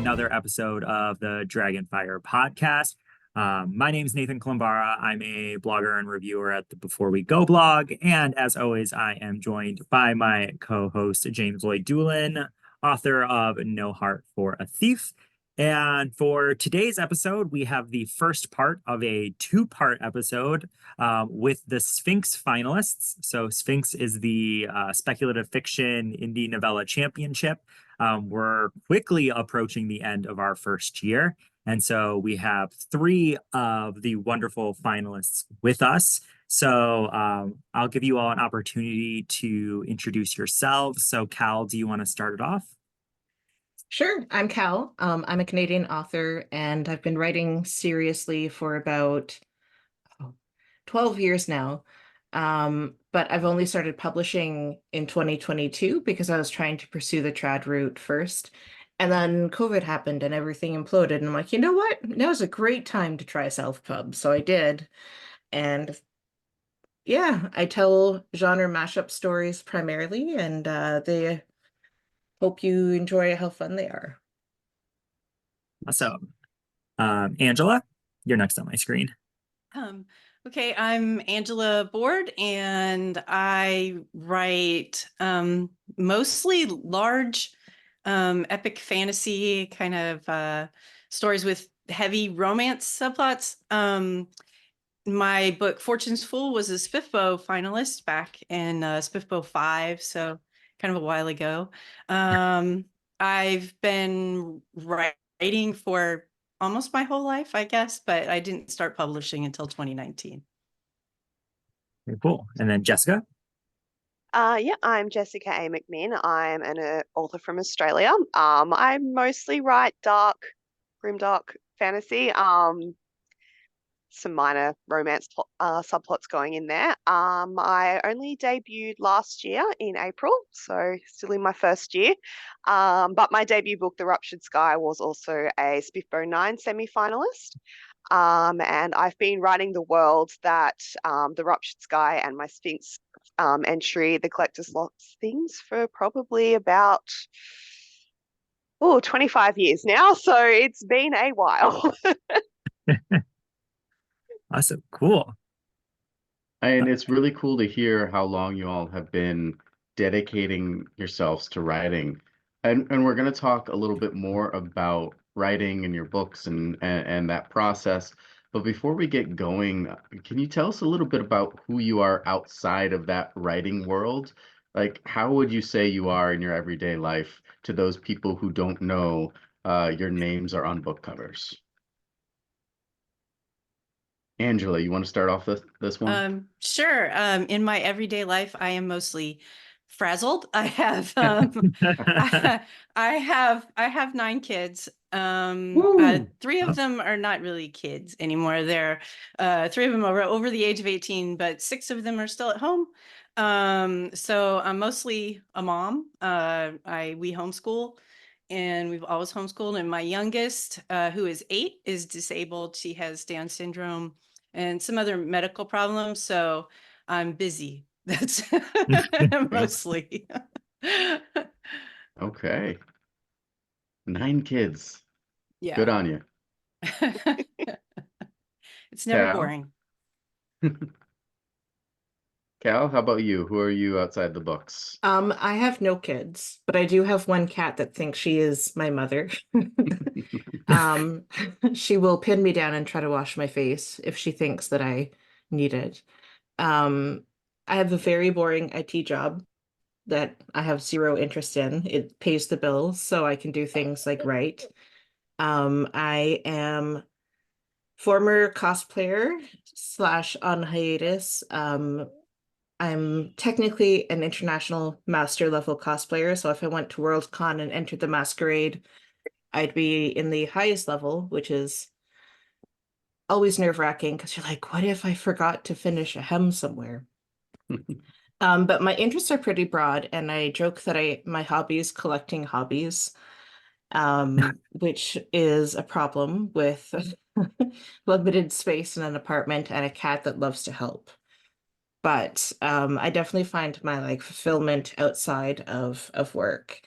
another episode of the Dragonfire podcast. My name is Nathan Klimbara. I'm a blogger and reviewer at the Before We Go blog. And as always, I am joined by my co-host, James Lloyd Doolin, author of No Heart for a Thief. And for today's episode, we have the first part of a two-part episode with the Sphinx finalists. So Sphinx is the speculative fiction indie novella championship. We're quickly approaching the end of our first year. And so we have three of the wonderful finalists with us. So I'll give you all an opportunity to introduce yourselves. So Cal, do you want to start it off? Sure. I'm Cal. I'm a Canadian author, and I've been writing seriously for about 12 years now. But I've only started publishing in 2022 because I was trying to pursue the trad route first. And then COVID happened and everything imploded. And I'm like, you know what? Now's a great time to try self-pub. So I did. And yeah, I tell genre mashup stories primarily, and they hope you enjoy how fun they are. Awesome. Angela, you're next on my screen. Okay, I'm Angela Board, and I write mostly large epic fantasy kind of stories with heavy romance subplots. My book Fortune's Fool was a SPIFBO finalist back in SPIFBO 5, so kind of a while ago. I've been writing for almost my whole life, I guess, but I didn't start publishing until 2019. Very cool. And then Jessica. Yeah, I'm Jessica A. McMinn. I'm an author from Australia. I mostly write dark, grimdark fantasy. Some minor romance subplots going in there. I only debuted last year in April, so still in my first year. But my debut book, The Ruptured Sky, was also a SPIFBO 9 semi-finalist. And I've been writing the world that The Ruptured Sky and my Sphinx entry, The Collector's Lost Things, for probably about 25 years now. So it's been a while. Awesome. Cool. And it's really cool to hear how long you all have been dedicating yourselves to writing. And we're going to talk a little bit more about writing and your books and that process. But before we get going, can you tell us a little bit about who you are outside of that writing world? Like, how would you say you are in your everyday life to those people who don't know your names are on book covers? Angela, you want to start off this one? Sure. In my everyday life, I am mostly frazzled. I have I have 9 kids. 3 of them are not really kids anymore. They're 3 of them are over the age of 18, but 6 of them are still at home. So I'm mostly a mom. We homeschool, and we've always homeschooled. And my youngest, who is 8, is disabled. She has Down syndrome and some other medical problems. So I'm busy. That's mostly. Okay. 9 kids. Yeah. Good on you. It's never Cal? boring. Cal, how about you? Who are you outside the books? I have no kids, but I do have one cat that thinks she is my mother. She will pin me down and try to wash my face if she thinks that I need it. I have a very boring IT job that I have zero interest in. It pays the bills, so I can do things like write. I am former cosplayer / on hiatus. I'm technically an international master level cosplayer, so if I went to Worldcon and entered the masquerade, I'd be in the highest level, which is always nerve-wracking because you're like, what if I forgot to finish a hem somewhere? But my interests are pretty broad, and I joke that my hobby is collecting hobbies, which is a problem with limited space in an apartment and a cat that loves to help. But I definitely find my fulfillment outside of work.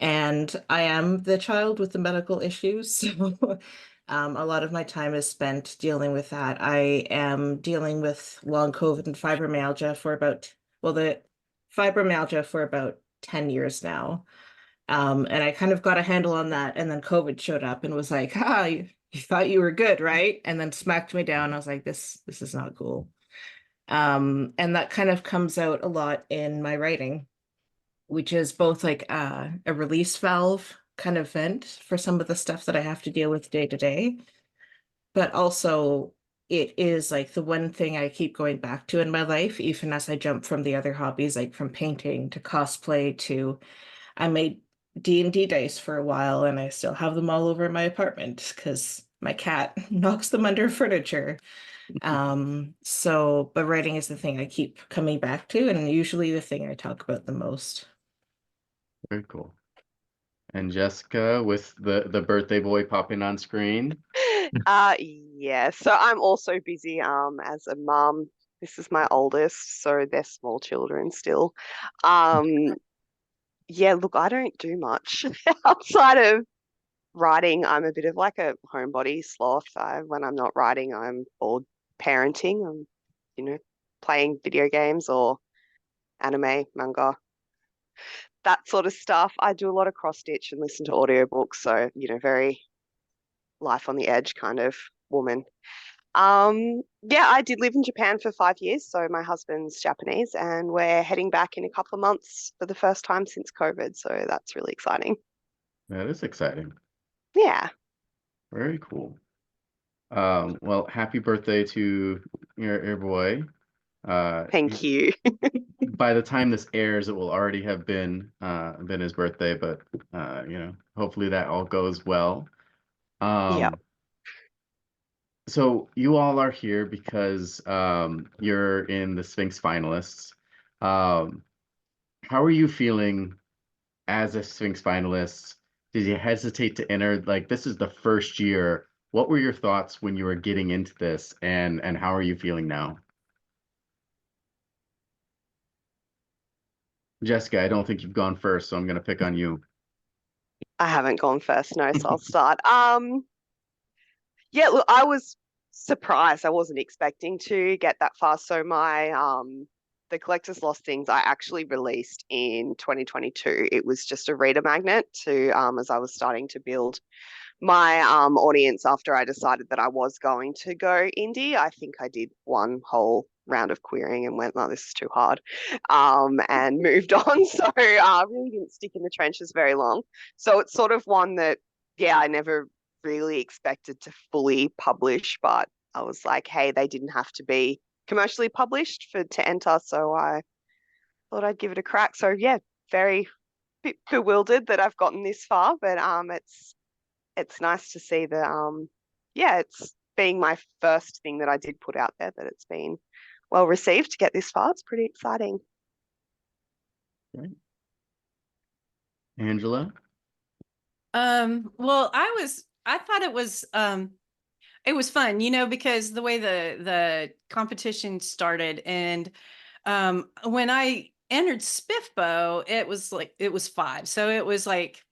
And I am the child with the medical issues, so a lot of my time is spent dealing with that. I am dealing with long COVID and fibromyalgia for the fibromyalgia for about 10 years now. And I kind of got a handle on that, and then COVID showed up and was like, you thought you were good, right? And then smacked me down. I was like, this is not cool. And that kind of comes out a lot in my writing, which is both like a release valve kind of vent for some of the stuff that I have to deal with day to day, but also it is like the one thing I keep going back to in my life, even as I jump from the other hobbies, like from painting to cosplay to I made D&D dice for a while and I still have them all over my apartment because my cat knocks them under furniture. But writing is the thing I keep coming back to, and usually the thing I talk about the most. Very cool. And Jessica with the birthday boy popping on screen. Yeah, so I'm also busy as a mum. This is my oldest, so they're small children still. Um, yeah, look, I don't do much outside of writing. I'm a bit of like a homebody sloth. When I'm not writing, I'm bored parenting. I'm, you know, playing video games or anime, manga, that sort of stuff. I do a lot of cross stitch and listen to audiobooks, so, very life on the edge kind of woman. Yeah, I did live in Japan for 5 years. So my husband's Japanese, and we're heading back in a couple of months for the first time since COVID. So that's really exciting. That is exciting. Yeah. Very cool. Well, happy birthday to your boy. Thank you. By the time this airs, it will already have been his birthday, but hopefully that all goes well. Yeah. So you all are here because you're in the Sphinx finalists. Um, how are you feeling as a Sphinx finalist? Did you hesitate to enter? Like, this is the first year. What were your thoughts when you were getting into this, and how are you feeling now? Jessica, I don't think you've gone first, so I'm gonna pick on you. I haven't gone first, no, so I'll start. Yeah, look, I was surprised. I wasn't expecting to get that far. So my the Collector's Lost things I actually released in 2022. It was just a reader magnet to as I was starting to build my audience after I decided that I was going to go indie. I think I did one whole round of querying and went, no, this is too hard, and moved on. So I really didn't stick in the trenches very long. So it's sort of one that, yeah, I never really expected to fully publish, but I was like, hey, they didn't have to be commercially published to enter. So I thought I'd give it a crack. So yeah, very bit bewildered that I've gotten this far, but it's nice to see that yeah, it's being my first thing that I did put out there, that it's been well received to get this far. It's pretty exciting. Right. Angela? Well, I thought it was fun, because the way the competition started, and when I entered Spiffbo, it was 5. So it was like,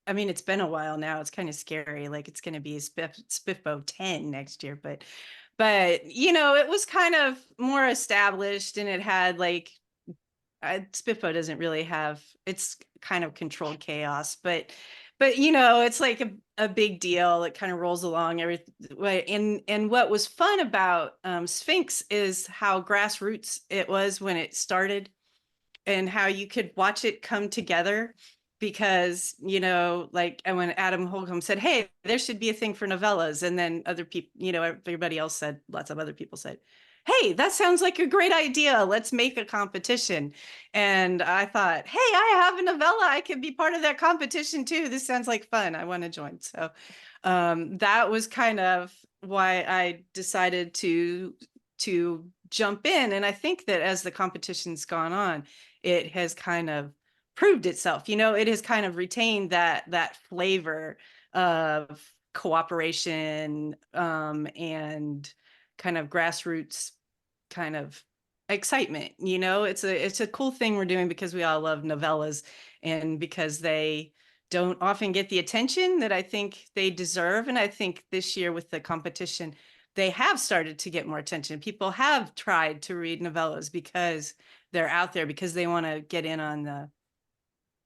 I mean, it's been a while now. It's kind of scary. Like it's going to be Spiffbo 10 next year, but it was kind of more established, and it had like Spiffo doesn't really have, it's kind of controlled chaos, but it's like a big deal. It kind of rolls along every way. And what was fun about Sphinx is how grassroots it was when it started, and how you could watch it come together. Because like, and when Adam Holcomb said, hey, there should be a thing for novellas, and then other people, everybody else said, lots of other people said, hey, that sounds like a great idea, let's make a competition. And I thought, hey, I have a novella, I can be part of that competition too, this sounds like fun, I want to join. So that was kind of why I decided to jump in. And I think that as the competition's gone on, it has kind of proved itself. It has kind of retained that flavor of cooperation, and kind of grassroots kind of excitement. It's a cool thing we're doing because we all love novellas and because they don't often get the attention that I think they deserve. And I think this year with the competition, they have started to get more attention. People have tried to read novellas because they're out there, because they want to get in on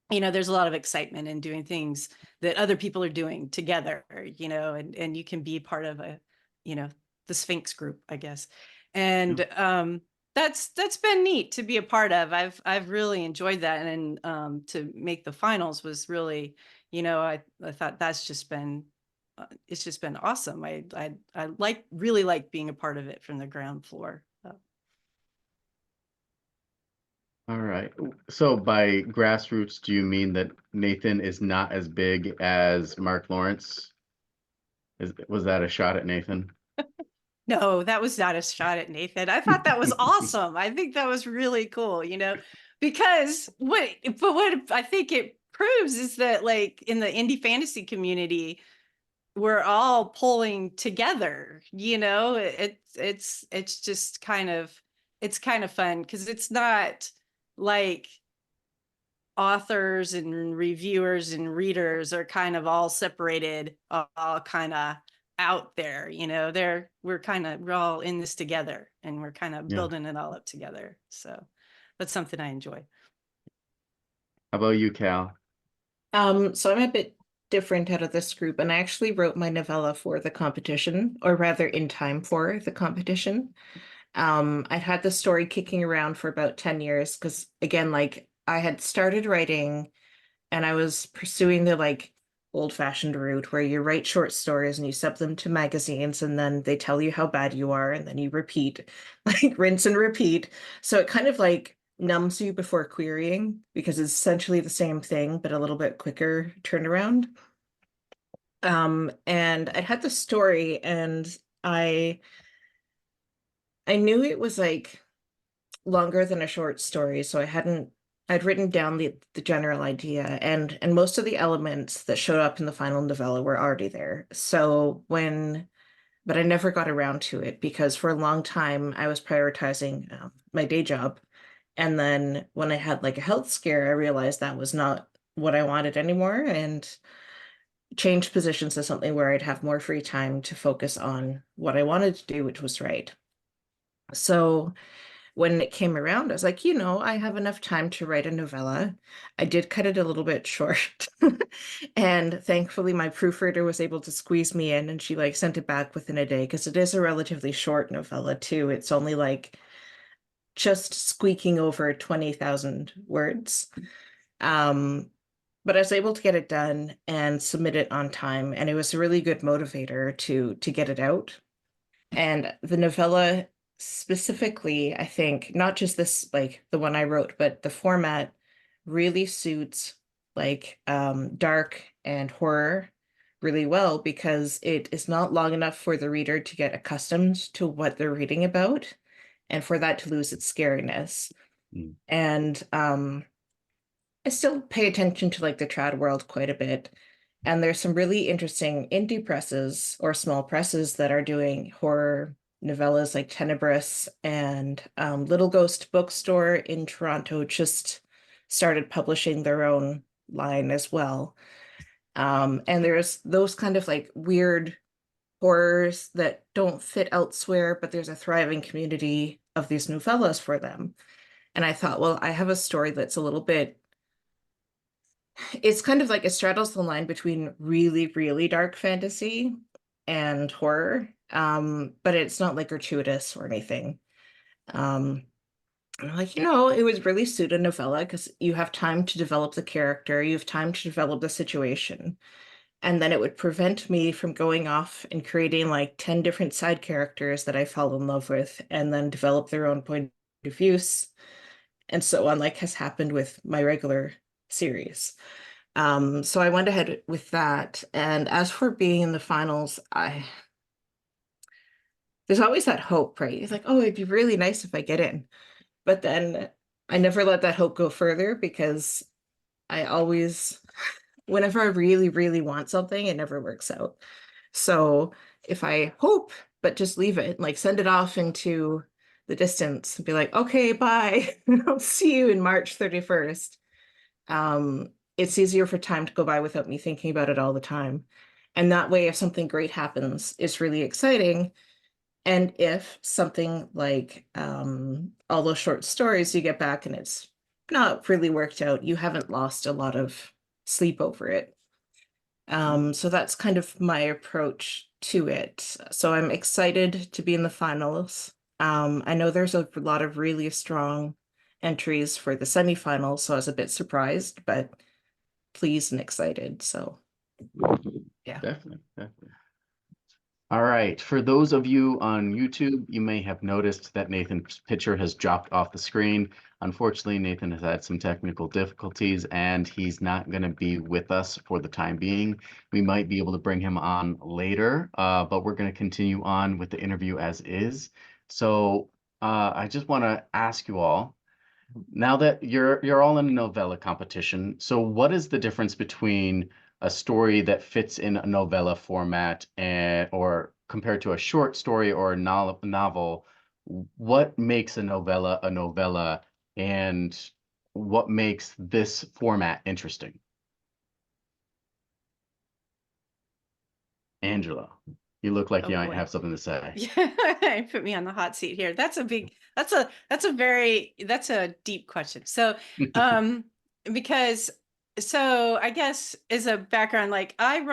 there's a lot of excitement in doing things that other people are doing together, and you can be part of the Sphinx group, I guess. And that's been neat to be a part of. I've really enjoyed that. And to make the finals was really, I thought that's just been it's just been awesome. I really like being a part of it from the ground floor. All right. So by grassroots, do you mean that Nathan is not as big as Mark Lawrence? Was that a shot at Nathan? No, that was not a shot at Nathan. I thought that was awesome. I think that was really cool, because what I think it proves is that, like, in the indie fantasy community, we're all pulling together, it's just it's kind of fun because it's not like authors and reviewers and readers are kind of all separated, all kind of out there, we're all in this together, and we're kind of Yeah. building it all up together. So that's something I enjoy. How about you, Cal? So I'm a bit different out of this group, and I actually wrote my novella for the competition, or rather in time for the competition. I'd had the story kicking around for about 10 years because, again, like, I had started writing and I was pursuing the like old-fashioned route where you write short stories and you sub them to magazines and then they tell you how bad you are and then you repeat, like rinse and repeat. So it kind of like numbs you before querying because it's essentially the same thing, but a little bit quicker turnaround. And I had the story and I knew it was like longer than a short story, so I'd written down the general idea, and most of the elements that showed up in the final novella were already there. But I never got around to it because for a long time I was prioritizing my day job. And then when I had like a health scare, I realized that was not what I wanted anymore and changed positions to something where I'd have more free time to focus on what I wanted to do, which was write. So when it came around, I was like, I have enough time to write a novella. I did cut it a little bit short. And thankfully, my proofreader was able to squeeze me in and she like sent it back within a day because it is a relatively short novella too. It's only like just squeaking over 20,000 words. But I was able to get it done and submit it on time. And it was a really good motivator to get it out. And the novella specifically, I think, not just this, like the one I wrote, but the format really suits like dark and horror really well because it is not long enough for the reader to get accustomed to what they're reading about and for that to lose its scariness. Mm. And I still pay attention to like the trad world quite a bit. And there's some really interesting indie presses or small presses that are doing horror novellas like Tenebrous, and Little Ghost Bookstore in Toronto just started publishing their own line as well. And there's those kind of like weird horrors that don't fit elsewhere, but there's a thriving community of these novellas for them. And I thought, well, I have a story that's a little bit, it's kind of like it straddles the line between really, really dark fantasy and horror, but it's not like gratuitous or anything. And I'm like, it would really suit a novella because you have time to develop the character, you have time to develop the situation, and then it would prevent me from going off and creating like 10 different side characters that I fall in love with and then develop their own point of views and so on, like has happened with my regular series. So I went ahead with that. And as for being in the finals, there's always that hope, right? It's like, oh, it'd be really nice if I get in. But then I never let that hope go further because I always, whenever I really, really want something, it never works out. So if I hope, but just leave it, like send it off into the distance and be like, okay, bye. I'll see you in March 31st. It's easier for time to go by without me thinking about it all the time. And that way, if something great happens, it's really exciting. And if something like all those short stories you get back and it's not really worked out, you haven't lost a lot of sleep over it. So that's kind of my approach to it. So I'm excited to be in the finals. I know there's a lot of really strong entries for the semifinals, so I was a bit surprised, but pleased and excited. So yeah. Definitely, definitely. All right. For those of you on YouTube, you may have noticed that Nathan's picture has dropped off the screen. Unfortunately, Nathan has had some technical difficulties and he's not going to be with us for the time being. We might be able to bring him on later, but we're going to continue on with the interview as is. So I just want to ask you all, now that you're all in a novella competition, so what is the difference between a story that fits in a novella format and or compared to a short story or a novel? What makes a novella and what makes this format interesting? Angela, you look like Oh you might boy. have something to say. Yeah, put me on the hot seat here. That's a deep question. So, because so I guess as a background, like I've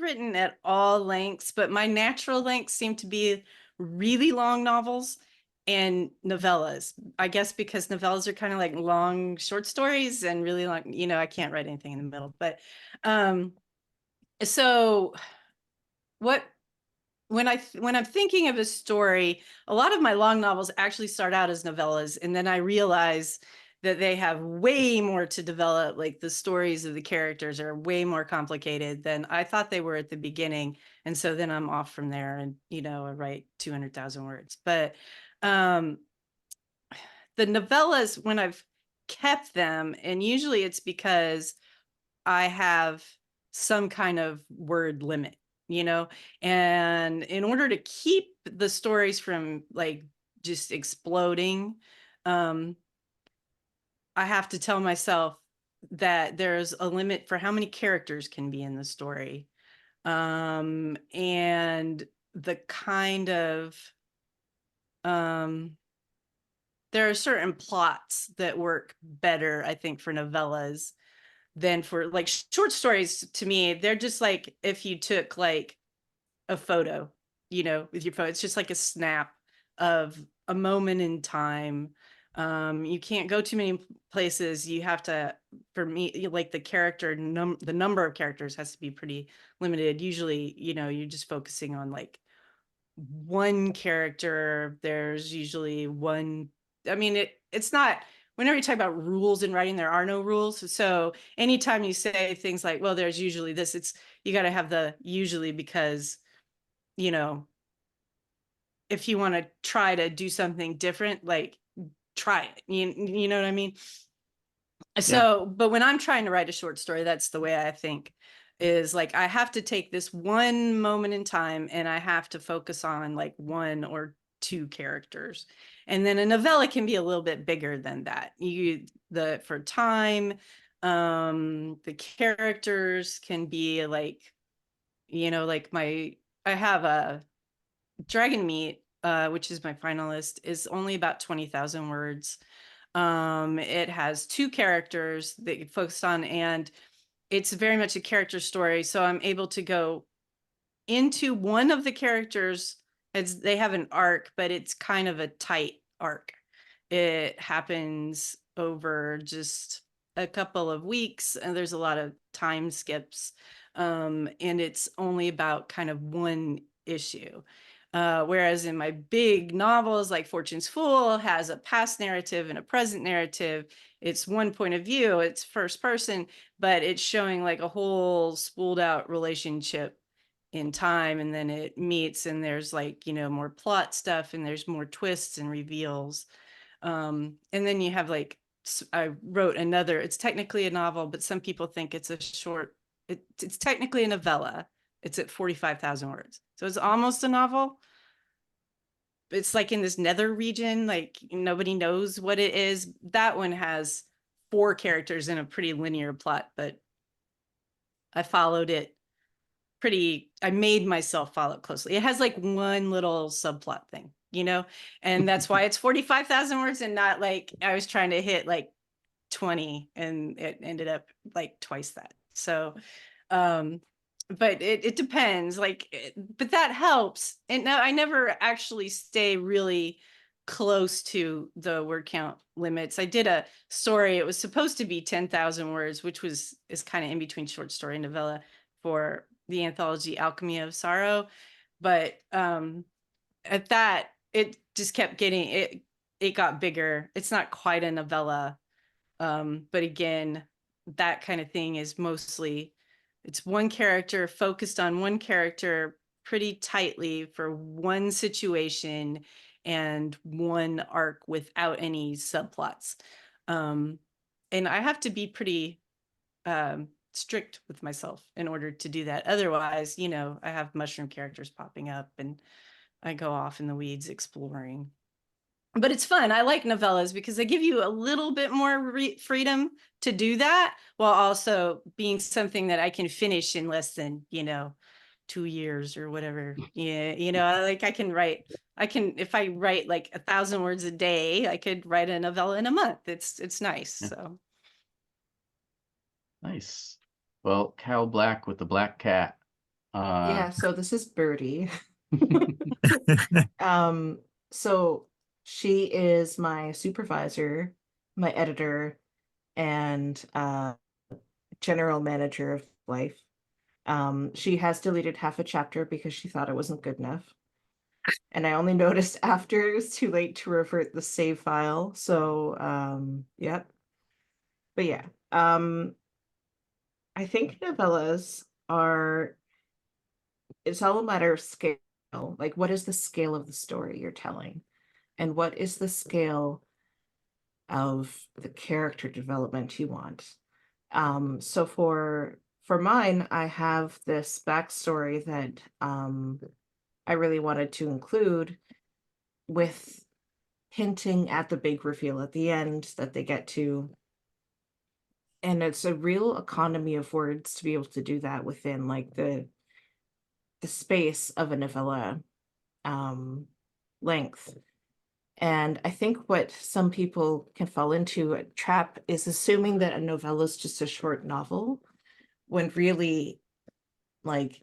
written at all lengths, but my natural lengths seem to be really long novels and novellas. I guess because novellas are kind of like long short stories and really long, I can't write anything in the middle. But so what when I'm thinking of a story, a lot of my long novels actually start out as novellas, and then I realize that they have way more to develop. Like the stories of the characters are way more complicated than I thought they were at the beginning, and so then I'm off from there, and I write 200,000 words. But the novellas, when I've kept them, and usually it's because I have some kind of word limit, and in order to keep the stories from like just exploding, I have to tell myself that there's a limit for how many characters can be in the story. And the kind of, there are certain plots that work better, I think, for novellas than for like short stories. To me, they're just like if you took like a photo, with your phone. It's just like a snap of a moment in time. You can't go too many places. You have to, for me, like the number of characters has to be pretty limited. Usually, you're just focusing on like one character. There's usually one. I mean, it's not. Whenever you talk about rules in writing, there are no rules. So anytime you say things like, well, there's usually this, you got to have the usually, because if you want to try to do something different, like try it. You know what I mean? So, but when I'm trying to write a short story, that's the way I think, is like I have to take this one moment in time and I have to focus on like one or two characters. And then a novella can be a little bit bigger than that. For time, the characters can be like, like I have a Dragon Meat, which is my finalist, is only about 20,000 words. It has two characters that you focused on, and it's very much a character story. So I'm able to go into one of the characters. They have an arc, but it's kind of a tight arc. It happens over just a couple of weeks, and there's a lot of time skips. And it's only about kind of one issue. Whereas in my big novels, like Fortune's Fool, has a past narrative and a present narrative. It's one point of view, it's first person, but it's showing like a whole spooled out relationship in time, and then it meets, and there's like, more plot stuff, and there's more twists and reveals. And then you have like, I wrote another, it's technically a novel, but some people think it's a short, it's technically a novella. It's at 45,000 words. So it's almost a novel. it's like in this nether region, like nobody knows what it is. That one has 4 characters in a pretty linear plot, but I followed it I made myself follow it closely. It has like one little subplot thing, and that's why it's 45,000 words and not like I was trying to hit like 20 and it ended up like twice that. So, but it depends, but that helps. And now I never actually stay really close to the word count limits. I did a story, it was supposed to be 10,000 words, which is kind of in between short story and novella for the anthology Alchemy of Sorrow. But at that, it just kept getting, it got bigger. It's not quite a novella. But again, that kind of thing is mostly, it's one character focused on one character pretty tightly for one situation and one arc without any subplots. And I have to be pretty strict with myself in order to do that. Otherwise, I have mushroom characters popping up and I go off in the weeds exploring. But it's fun. I like novellas because they give you a little bit more freedom to do that while also being something that I can finish in less than, 2 years or whatever. Yeah, like if I write like 1,000 words a day, I could write a novella in a month. It's nice. Yeah. So Nice. Well, Cal Black with the black cat. Yeah, so this is Birdie. So she is my supervisor, my editor, and general manager of life. She has deleted half a chapter because she thought it wasn't good enough. And I only noticed after it was too late to revert the save file. So, yep. But yeah, I think novellas it's all a matter of scale. Like, what is the scale of the story you're telling? And what is the scale of the character development you want? So for mine, I have this backstory that I really wanted to include with hinting at the big reveal at the end that they get to. And it's a real economy of words to be able to do that within like the space of a novella length. And I think what some people can fall into a trap is assuming that a novella is just a short novel, when really, like,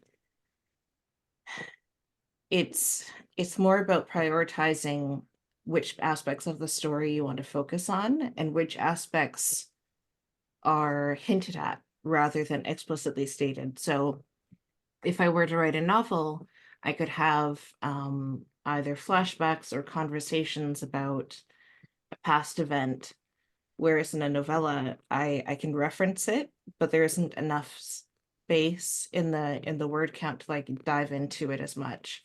it's more about prioritizing which aspects of the story you want to focus on and which aspects are hinted at rather than explicitly stated. So if I were to write a novel, I could have either flashbacks or conversations about a past event, whereas in a novella, I can reference it, but there isn't enough space in the word count to like dive into it as much.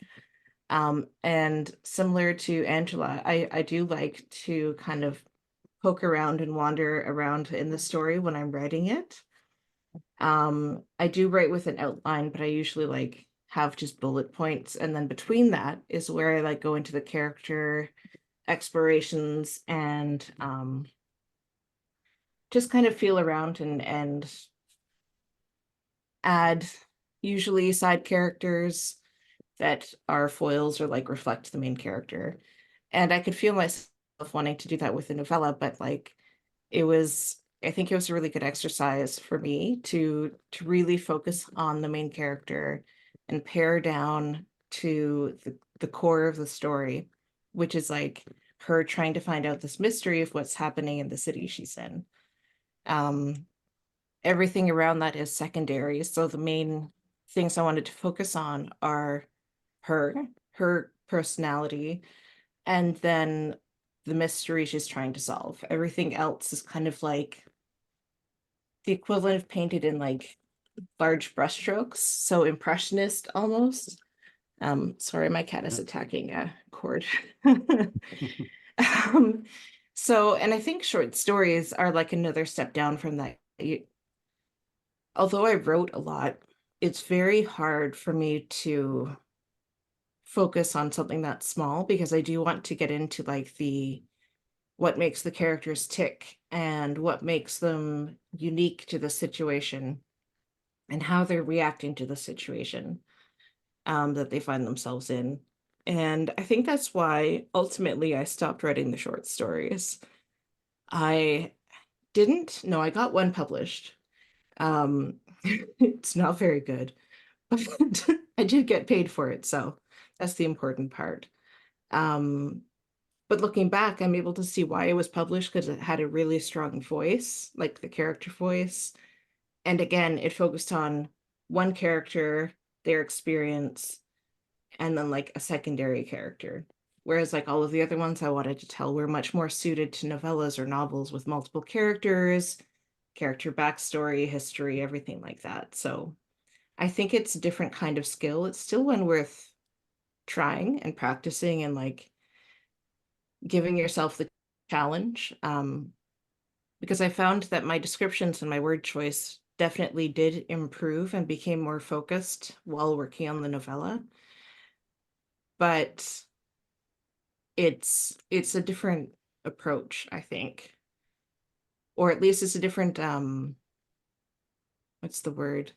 And similar to Angela, I do like to kind of poke around and wander around in the story when I'm writing it. I do write with an outline, but I usually like have just bullet points, and then between that is where I like go into the character explorations and just kind of feel around and add usually side characters that are foils or like reflect the main character. And I could feel myself wanting to do that with a novella, but like I think it was a really good exercise for me to really focus on the main character and pare down to the core of the story, which is like her trying to find out this mystery of what's happening in the city she's in. Everything around that is secondary. So the main things I wanted to focus on are her personality, and then the mystery she's trying to solve. Everything else is kind of like the equivalent of painted in like large brushstrokes, so impressionist almost. Sorry, my cat is attacking a cord. So, and I think short stories are like another step down from that. Although I wrote a lot, it's very hard for me to focus on something that's small because I do want to get into like the what makes the characters tick and what makes them unique to the situation and how they're reacting to the situation that they find themselves in. And I think that's why ultimately I stopped writing the short stories. I didn't, no, I got one published. It's not very good, but I did get paid for it, so that's the important part. But looking back, I'm able to see why it was published because it had a really strong voice, like the character voice. And again, it focused on one character, their experience, and then like a secondary character. Whereas like all of the other ones I wanted to tell were much more suited to novellas or novels with multiple characters, character backstory, history, everything like that. So I think it's a different kind of skill. It's still one worth trying and practicing and like giving yourself the challenge. Because I found that my descriptions and my word choice definitely did improve and became more focused while working on the novella. But it's a different approach, I think. Or at least it's a different what's the word?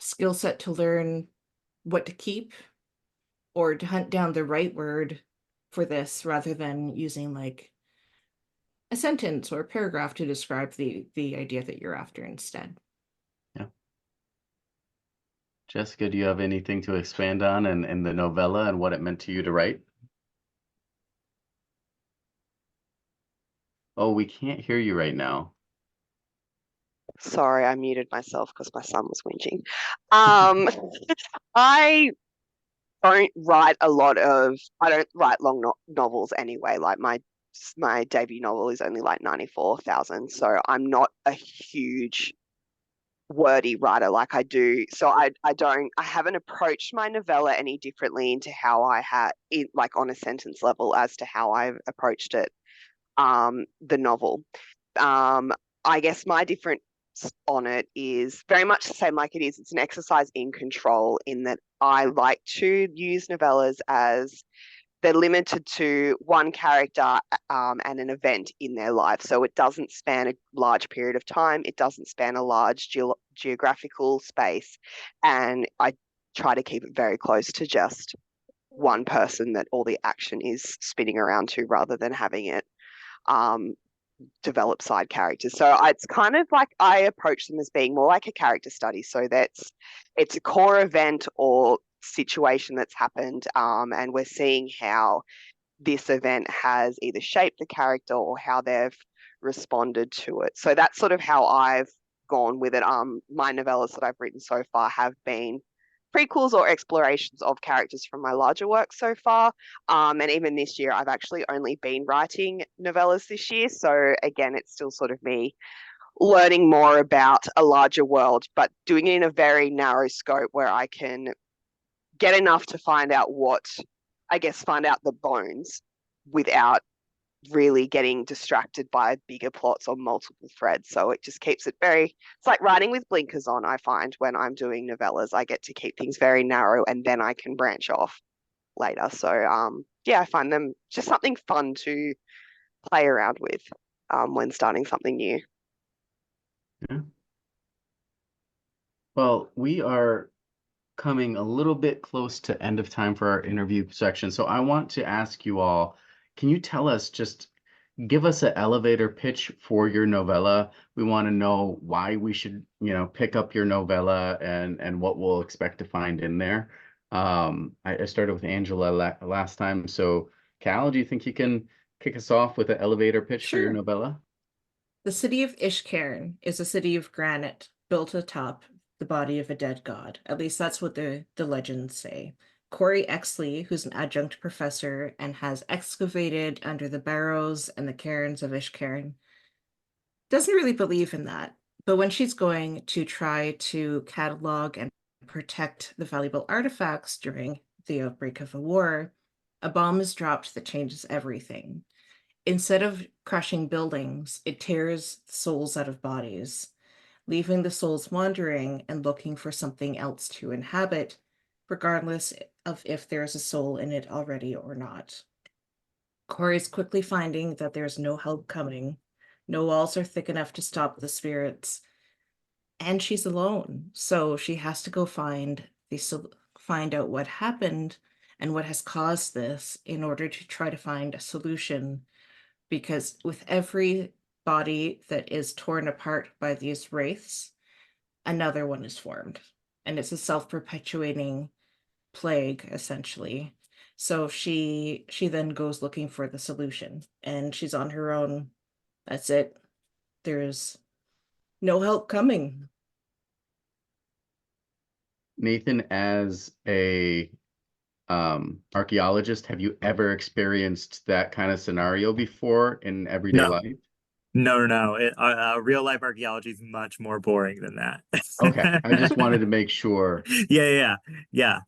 Skill set to learn what to keep or to hunt down the right word for this rather than using like a sentence or a paragraph to describe the idea that you're after instead. Yeah. Jessica, do you have anything to expand on in the novella and what it meant to you to write? Oh, we can't hear you right now. Sorry, I muted myself because my son was whinging. Um, I I don't write long novels anyway. Like my debut novel is only like 94,000, so I'm not a huge wordy writer like I do. So I haven't approached my novella any differently into how I had it like on a sentence level as to how I've approached it the novel. Um, I guess my difference on it is very much the same like it is. It's an exercise in control in that I like to use novellas as they're limited to one character and an event in their life. So it doesn't span a large period of time. It doesn't span a large geographical space. And I try to keep it very close to just one person that all the action is spinning around to rather than having it um, develop side characters. So it's kind of like I approach them as being more like a character study. So it's a core event or situation that's happened, and we're seeing how this event has either shaped the character or how they've responded to it. So that's sort of how I've gone with it. My novellas that I've written so far have been prequels or explorations of characters from my larger work so far. And even this year, I've actually only been writing novellas this year. So again, it's still sort of me learning more about a larger world, but doing it in a very narrow scope where I can get enough to find out find out the bones without really getting distracted by bigger plots or multiple threads. So it just keeps it it's like writing with blinkers on, I find when I'm doing novellas. I get to keep things very narrow and then I can branch off later. So yeah, I find them just something fun to play around with when starting something new. Yeah. Well, we are coming a little bit close to end of time for our interview section. So I want to ask you all, can you tell us, just give us an elevator pitch for your novella? We want to know why we should, pick up your novella and what we'll expect to find in there. I started with Angela last time. So Cal, do you think you can kick us off with an elevator pitch for your Sure. novella? The city of Ishcairn is a city of granite built atop the body of a dead god. At least that's what the legends say. Corey Exley, who's an adjunct professor and has excavated under the barrows and the cairns of Ishcairn, doesn't really believe in that. But when she's going to try to catalog and protect the valuable artifacts during the outbreak of a war, a bomb is dropped that changes everything. Instead of crushing buildings, it tears souls out of bodies, leaving the souls wandering and looking for something else to inhabit, regardless of if there's a soul in it already or not. Corey's quickly finding that there's no help coming. No walls are thick enough to stop the spirits, and she's alone. So she has to go find out what happened and what has caused this in order to try to find a solution. Because with every body that is torn apart by these wraiths, another one is formed. And it's a self-perpetuating plague, essentially. So she then goes looking for the solution, and she's on her own. That's it. There's no help coming. Nathan, as a archaeologist, have you ever experienced that kind of scenario before in everyday No, life? no. Real life archaeology is much more boring than that. Okay, I just wanted to make sure. Yeah. Yeah.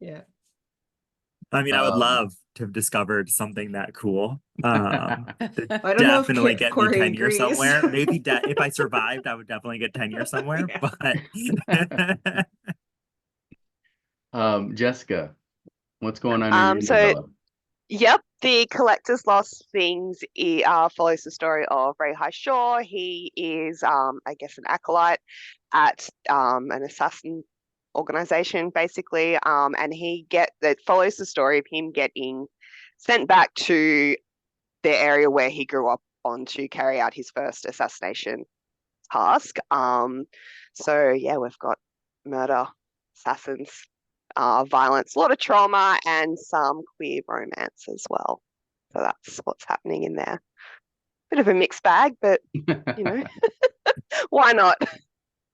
I mean, I would Um, love to have discovered something that cool. That I don't know if definitely get me Corey tenure agrees. somewhere. Maybe if I survived, I would definitely get tenure somewhere. Yeah. But Jessica, what's going on in your So novella? yep, the Collector's Lost Things follows the story of Ray High Shaw. He is, I guess, an acolyte at an assassin organization, basically, and it follows the story of him getting sent back to the area where he grew up on to carry out his first assassination task. So yeah, we've got murder, assassins, violence, a lot of trauma, and some queer romance as well. So that's what's happening in there. Bit of a mixed bag, but you know, why not?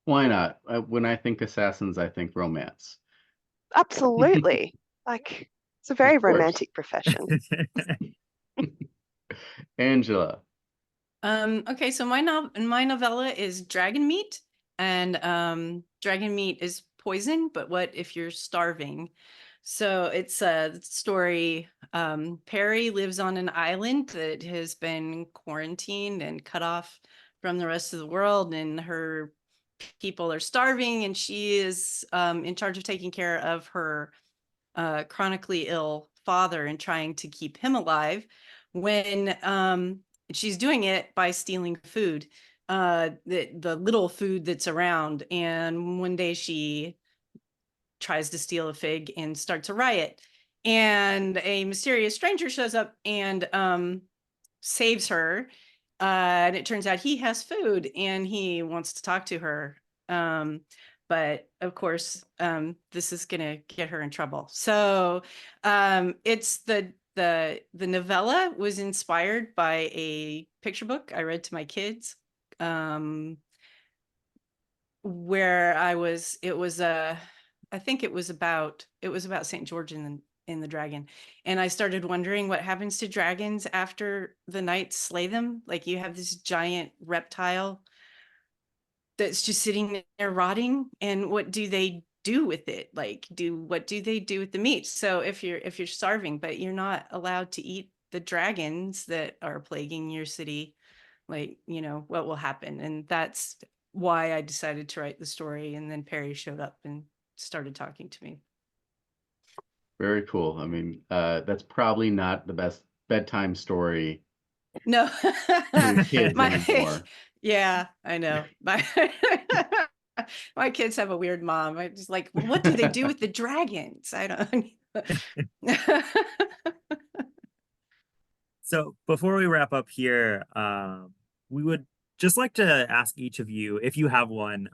Why not? When I think assassins, I think romance. Absolutely. Like, it's a very Of course. romantic profession. Angela. Okay, so my novella is Dragon Meat, and dragon meat is poison, but what if you're starving? So it's a story. Perry lives on an island that has been quarantined and cut off from the rest of the world, and her people are starving, and she is in charge of taking care of her chronically ill father and trying to keep him alive, when she's doing it by stealing food, the little food that's around. And one day she tries to steal a fig and starts a riot, and a mysterious stranger shows up and saves her, and it turns out he has food and he wants to talk to her. But of course, this is gonna get her in trouble. So it's the novella was inspired by a picture book I read to my kids, where I think it was about St. George in the dragon. And I started wondering what happens to dragons after the knights slay them. Like, you have this giant reptile that's just sitting there rotting, and what do they do with it? Like, what do they do with the meat? So if you're starving but you're not allowed to eat the dragons that are plaguing your city, like, what will happen? And that's why I decided to write the story. And then Perry showed up and started talking to me. Very cool. I mean, that's probably not the best bedtime story No. for your kids anymore. Yeah, I know. My kids have a weird mom. I just like, what do they do with the dragons? I don't. So before we wrap up here, we would just like to ask each of you, if you have one,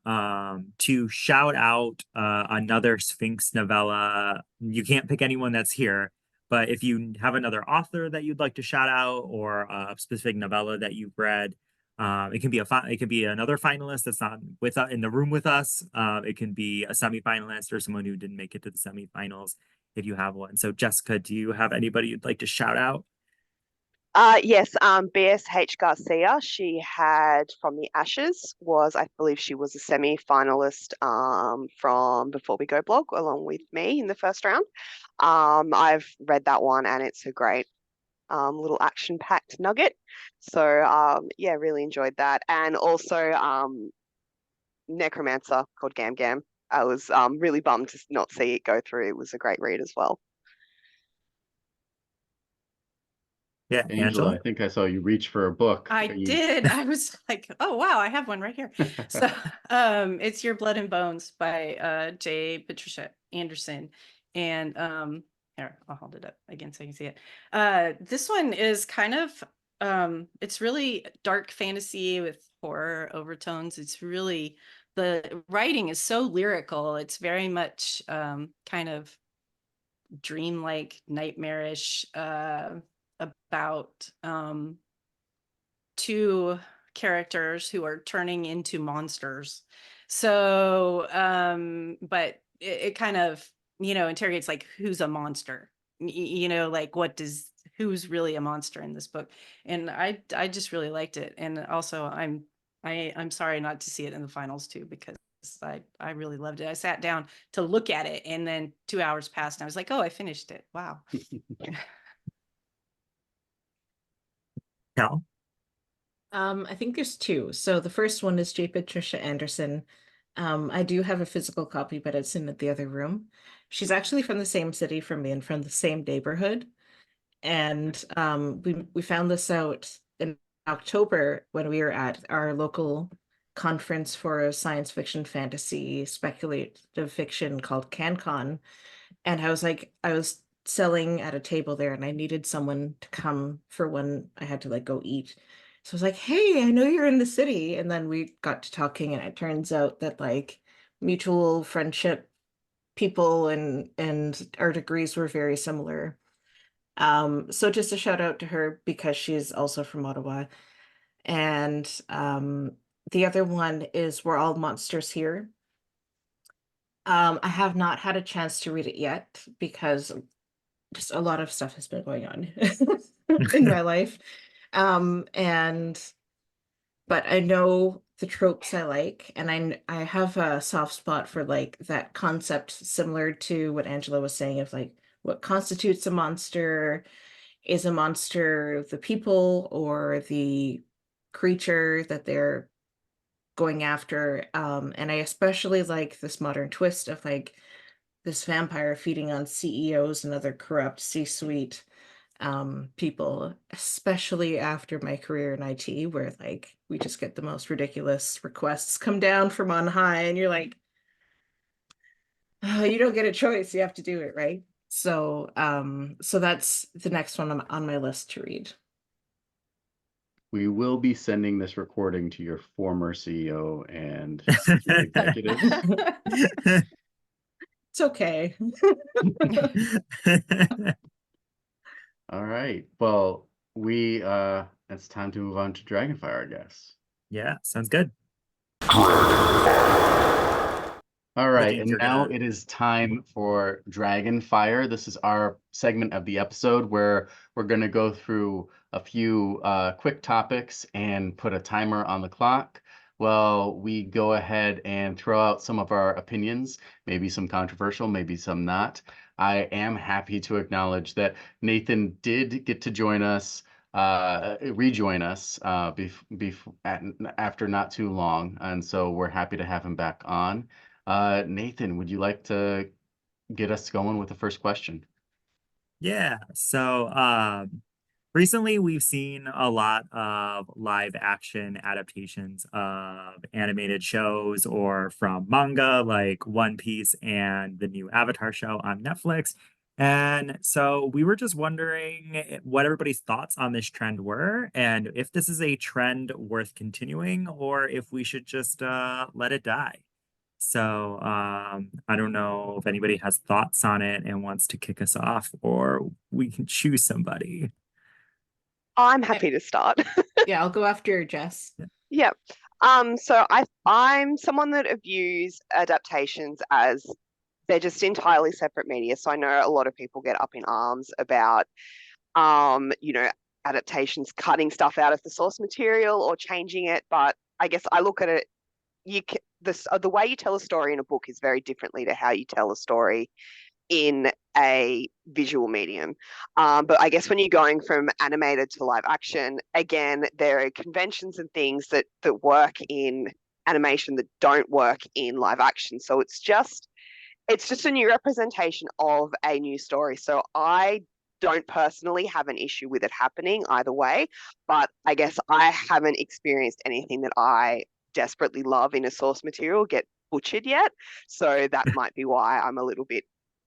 to shout out another Sphinx novella. You can't pick anyone that's here, but if you have another author that you'd like to shout out, or a specific novella that you've read, it can be it can be another finalist that's not with in the room with us. It can be a semifinalist or someone who didn't make it to the semifinals, if you have one. So Jessica, do you have anybody you'd like to shout out? Yes, BSH Garcia, she had From the Ashes, I believe she was a semi-finalist from Before We Go blog along with me in the first round. I've read that one and it's a great little action-packed nugget. So yeah, really enjoyed that. And also Necromancer called Gam Gam. I was really bummed to not see it go through. It was a great read as well. Yeah, Angela, I Angela. think I saw you reach for a book. I Are you... did. I was like, oh wow, I have one right here. So it's Your Blood and Bones by J. Patricia Anderson. And here, I'll hold it up again so you can see it. This one is kind of it's really dark fantasy with horror overtones. It's really, the writing is so lyrical. It's very much kind of dreamlike, nightmarish, about two characters who are turning into monsters. So, but it kind of, interrogates like who's a monster, like who's really a monster in this book. And I just really liked it. And also I'm sorry not to see it in the finals too, because I really loved it. I sat down to look at it and then 2 hours passed and I was like, oh, I finished it. Wow. Cal. I think there's two. So the first one is J. Patricia Anderson. I do have a physical copy, but it's in the other room. She's actually from the same city from me and from the same neighborhood. And we found this out in October when we were at our local conference for science fiction, fantasy, speculative fiction called CanCon. And I was selling at a table there and I needed someone to come for when I had to like go eat. So I was like, hey, I know you're in the city. And then we got to talking and it turns out that like mutual friendship people and our degrees were very similar. So just a shout out to her because she's also from Ottawa. And the other one is We're All Monsters Here. I have not had a chance to read it yet because just a lot of stuff has been going on in my life. And but I know the tropes I like, and I have a soft spot for like that concept similar to what Angela was saying of like what constitutes a monster. Is a monster the people or the creature that they're going after? And I especially like this modern twist of like this vampire feeding on CEOs and other corrupt C-suite people, especially after my career in IT, where like we just get the most ridiculous requests come down from on high, and you're like, oh, you don't get a choice, you have to do it, right? So that's the next one on my list to read. We will be sending this recording to your former CEO and executives. It's okay. All right. Well, it's time to move on to Dragonfire, I guess. Yeah, sounds good. All right, think and you're now gonna- it is time for Dragonfire. This is our segment of the episode where we're going to go through a few quick topics and put a timer on the clock. Well, we go ahead and throw out some of our opinions, maybe some controversial, maybe some not. I am happy to acknowledge that Nathan did get to join us, rejoin us after not too long, and so we're happy to have him back on. Nathan, would you like to get us going with the first question? Yeah. So recently we've seen a lot of live action adaptations of animated shows or from manga like One Piece and the new Avatar show on Netflix. And so we were just wondering what everybody's thoughts on this trend were, and if this is a trend worth continuing, or if we should just let it die. So I don't know if anybody has thoughts on it and wants to kick us off, or we can choose somebody. I'm happy to start. Yeah, I'll go after Jess. Yeah. So I'm someone that views adaptations as they're just entirely separate media. So I know a lot of people get up in arms about you know, adaptations cutting stuff out of the source material or changing it, but I guess I look at it, the way you tell a story in a book is very differently to how you tell a story in a visual medium. But I guess when you're going from animated to live action, again, there are conventions and things that work in animation that don't work in live action. So it's just a new representation of a new story. So I don't personally have an issue with it happening either way, but I guess I haven't experienced anything that I desperately love in a source material get butchered yet. So that might be why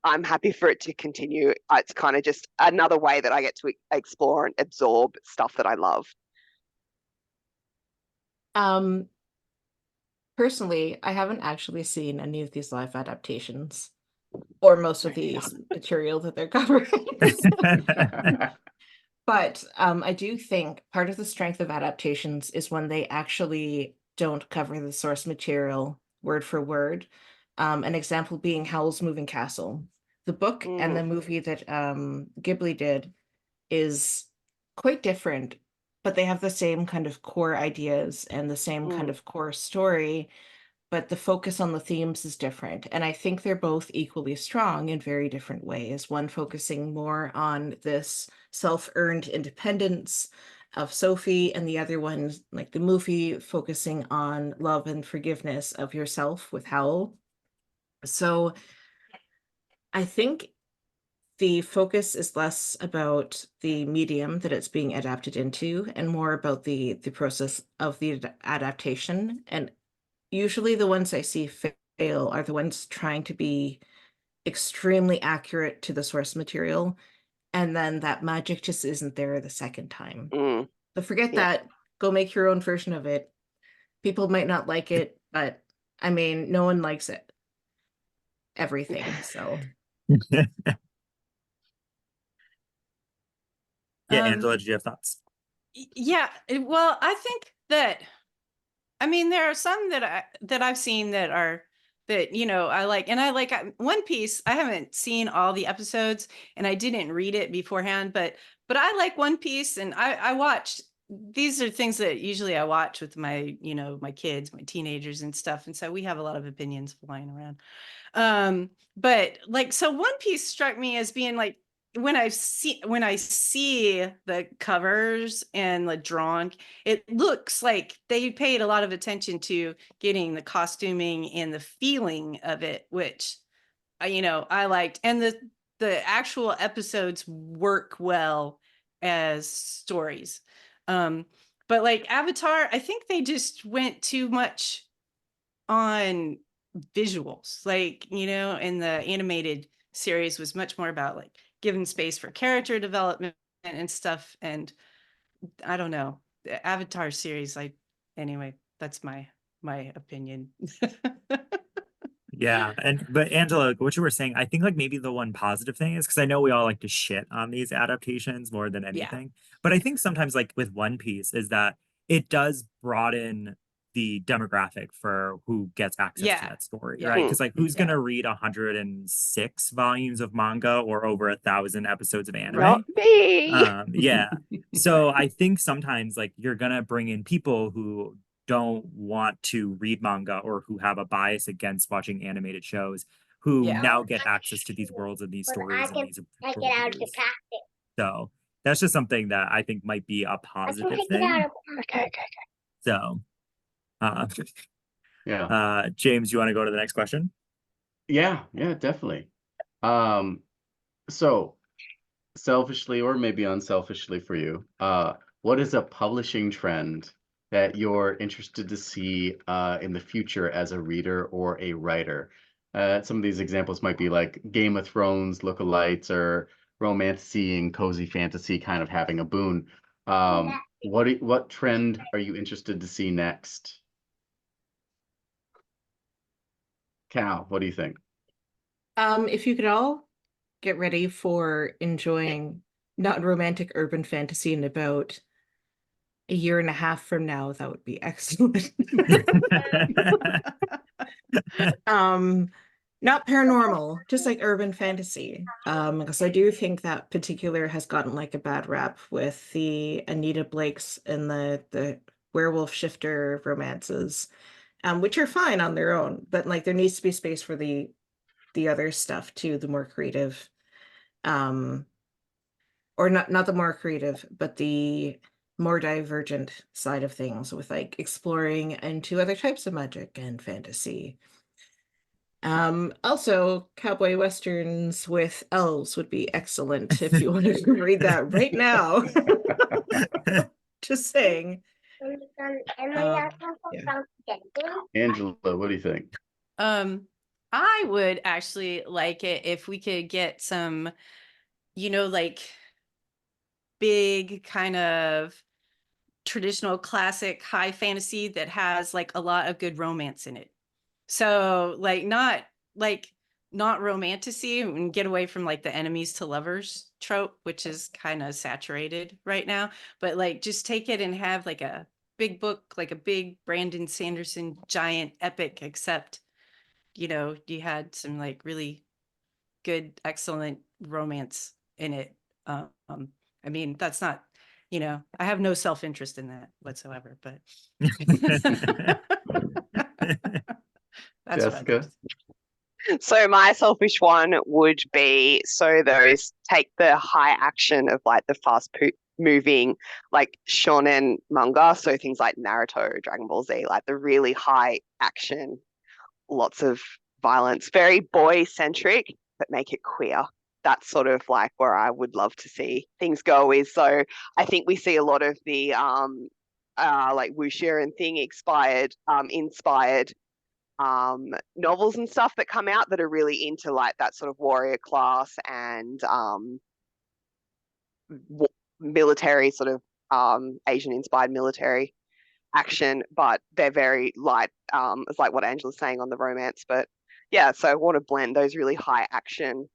I'm happy for it to continue. It's kind of just another way that I get to explore and absorb stuff that I love. Personally, I haven't actually seen any of these live adaptations or most of these material that they're covering. But I do think part of the strength of adaptations is when they actually don't cover the source material word for word. An example being Howl's Moving Castle. The book and the movie that Ghibli did is quite different, but they have the same kind of core ideas and the same kind of core story, but the focus on the themes is different. And I think they're both equally strong in very different ways. One focusing more on this self-earned independence of Sophie, and the other one, like the movie, focusing on love and forgiveness of yourself with Howl. So I think the focus is less about the medium that it's being adapted into and more about the process of the adaptation. And usually the ones I see fail are the ones trying to be extremely accurate to the source material, and then that magic just isn't there the second time. So forget that. Go make your own version of it. People might not like it, but I mean, no one likes it. Everything. So Yeah, Angela, did you have thoughts? Yeah, well, I think that, I mean, there are some that I've seen that are that, you know, I like, and I like One Piece. I haven't seen all the episodes and I didn't read it beforehand, but I like One Piece, and I watched, these are things that usually I watch with my, you know, my kids, my teenagers and stuff. And so we have a lot of opinions flying around. But like, so One Piece struck me as being like, when I see the covers and the drawing, it looks like they paid a lot of attention to getting the costuming and the feeling of it, which you know, I liked. And the actual episodes work well as stories. But like Avatar, I think they just went too much on visuals, like, you know, and the animated series was much more about like giving space for character development and stuff. And I don't know, the Avatar series, anyway, that's my opinion. Yeah, but Angela, what you were saying, I think like maybe the one positive thing is, because I know we all like to shit on these adaptations more than Yeah. anything, but I think sometimes like with One Piece is that it does broaden the demographic for who gets access to that story, right? Because like who's gonna read 106 volumes of manga or over 1,000 episodes of anime? Not me. Yeah. So I think sometimes like you're gonna bring in people who don't want to read manga or who have a bias against watching animated shows, who now get access to these worlds and these stories and these worldviews. So that's just something that I think might be a positive thing. Okay. So Yeah. James, you want to go to the next question? Yeah, definitely. So selfishly or maybe unselfishly for you, what is a publishing trend that you're interested to see in the future as a reader or a writer? Some of these examples might be like Game of Thrones lookalikes or romantasy and cozy fantasy kind of having a boon. What trend are you interested to see next? Cal, what do you think? if you could all get ready for enjoying not romantic urban fantasy in about a year and a half from now, that would be excellent. Not paranormal, just like urban fantasy. Because I do think that particular has gotten like a bad rap with the Anita Blakes and the werewolf shifter romances, which are fine on their own, but like there needs to be space for the other stuff too, the more creative, or not the more creative, but the more divergent side of things with like exploring into other types of magic and fantasy. Also cowboy westerns with elves would be excellent if you wanted to read that right now. Just saying. Yeah. Angela, what do you think? I would actually like it if we could get some, like big kind of traditional classic high fantasy that has like a lot of good romance in it. So not romantasy, and get away from like the enemies to lovers trope, which is kind of saturated right now, but like just take it and have like a big book, like a big Brandon Sanderson giant epic, except you had some like really good, excellent romance in it. I mean, that's not, I have no self-interest in that whatsoever, but that's what I'd like Jessica? to see. So my selfish one would be those take the high action of like the moving like shonen manga, so things like Naruto, Dragon Ball Z, like the really high action, lots of violence, very boy centric, but make it queer. That's sort of like where I would love to see things go. Is so I think we see a lot of the like wuxia and thing inspired novels and stuff that come out that are really into like that sort of warrior class and military sort of Asian inspired military action, but they're very light. It's like what Angela's saying on the romance, but yeah, so I want to blend those really high action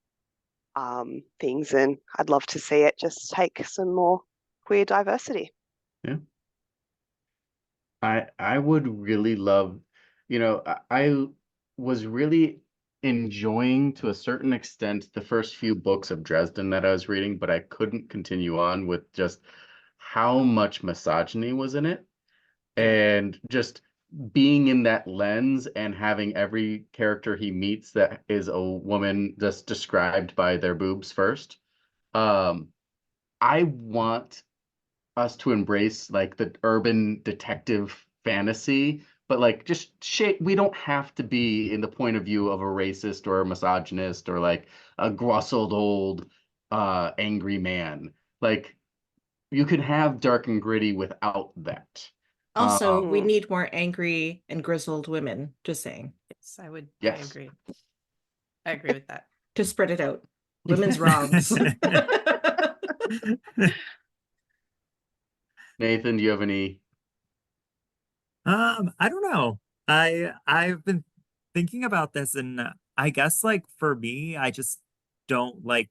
things, and I'd love to see it just take some more queer diversity. Yeah. I would really love, I was really enjoying to a certain extent the first few books of Dresden that I was reading, but I couldn't continue on with just how much misogyny was in it. And just being in that lens and having every character he meets that is a woman just described by their boobs first. I want us to embrace like the urban detective fantasy, but like just shit, we don't have to be in the point of view of a racist or a misogynist or like a grussled old angry man. Like you can have dark and gritty without that. Also, we Mm. need more angry and grizzled women, just saying, Yes, I Yes. agree. I agree with that. to spread it out. Women's wrongs. Nathan, do you have any? I don't know. I've been thinking about this, and I guess like for me, I just don't like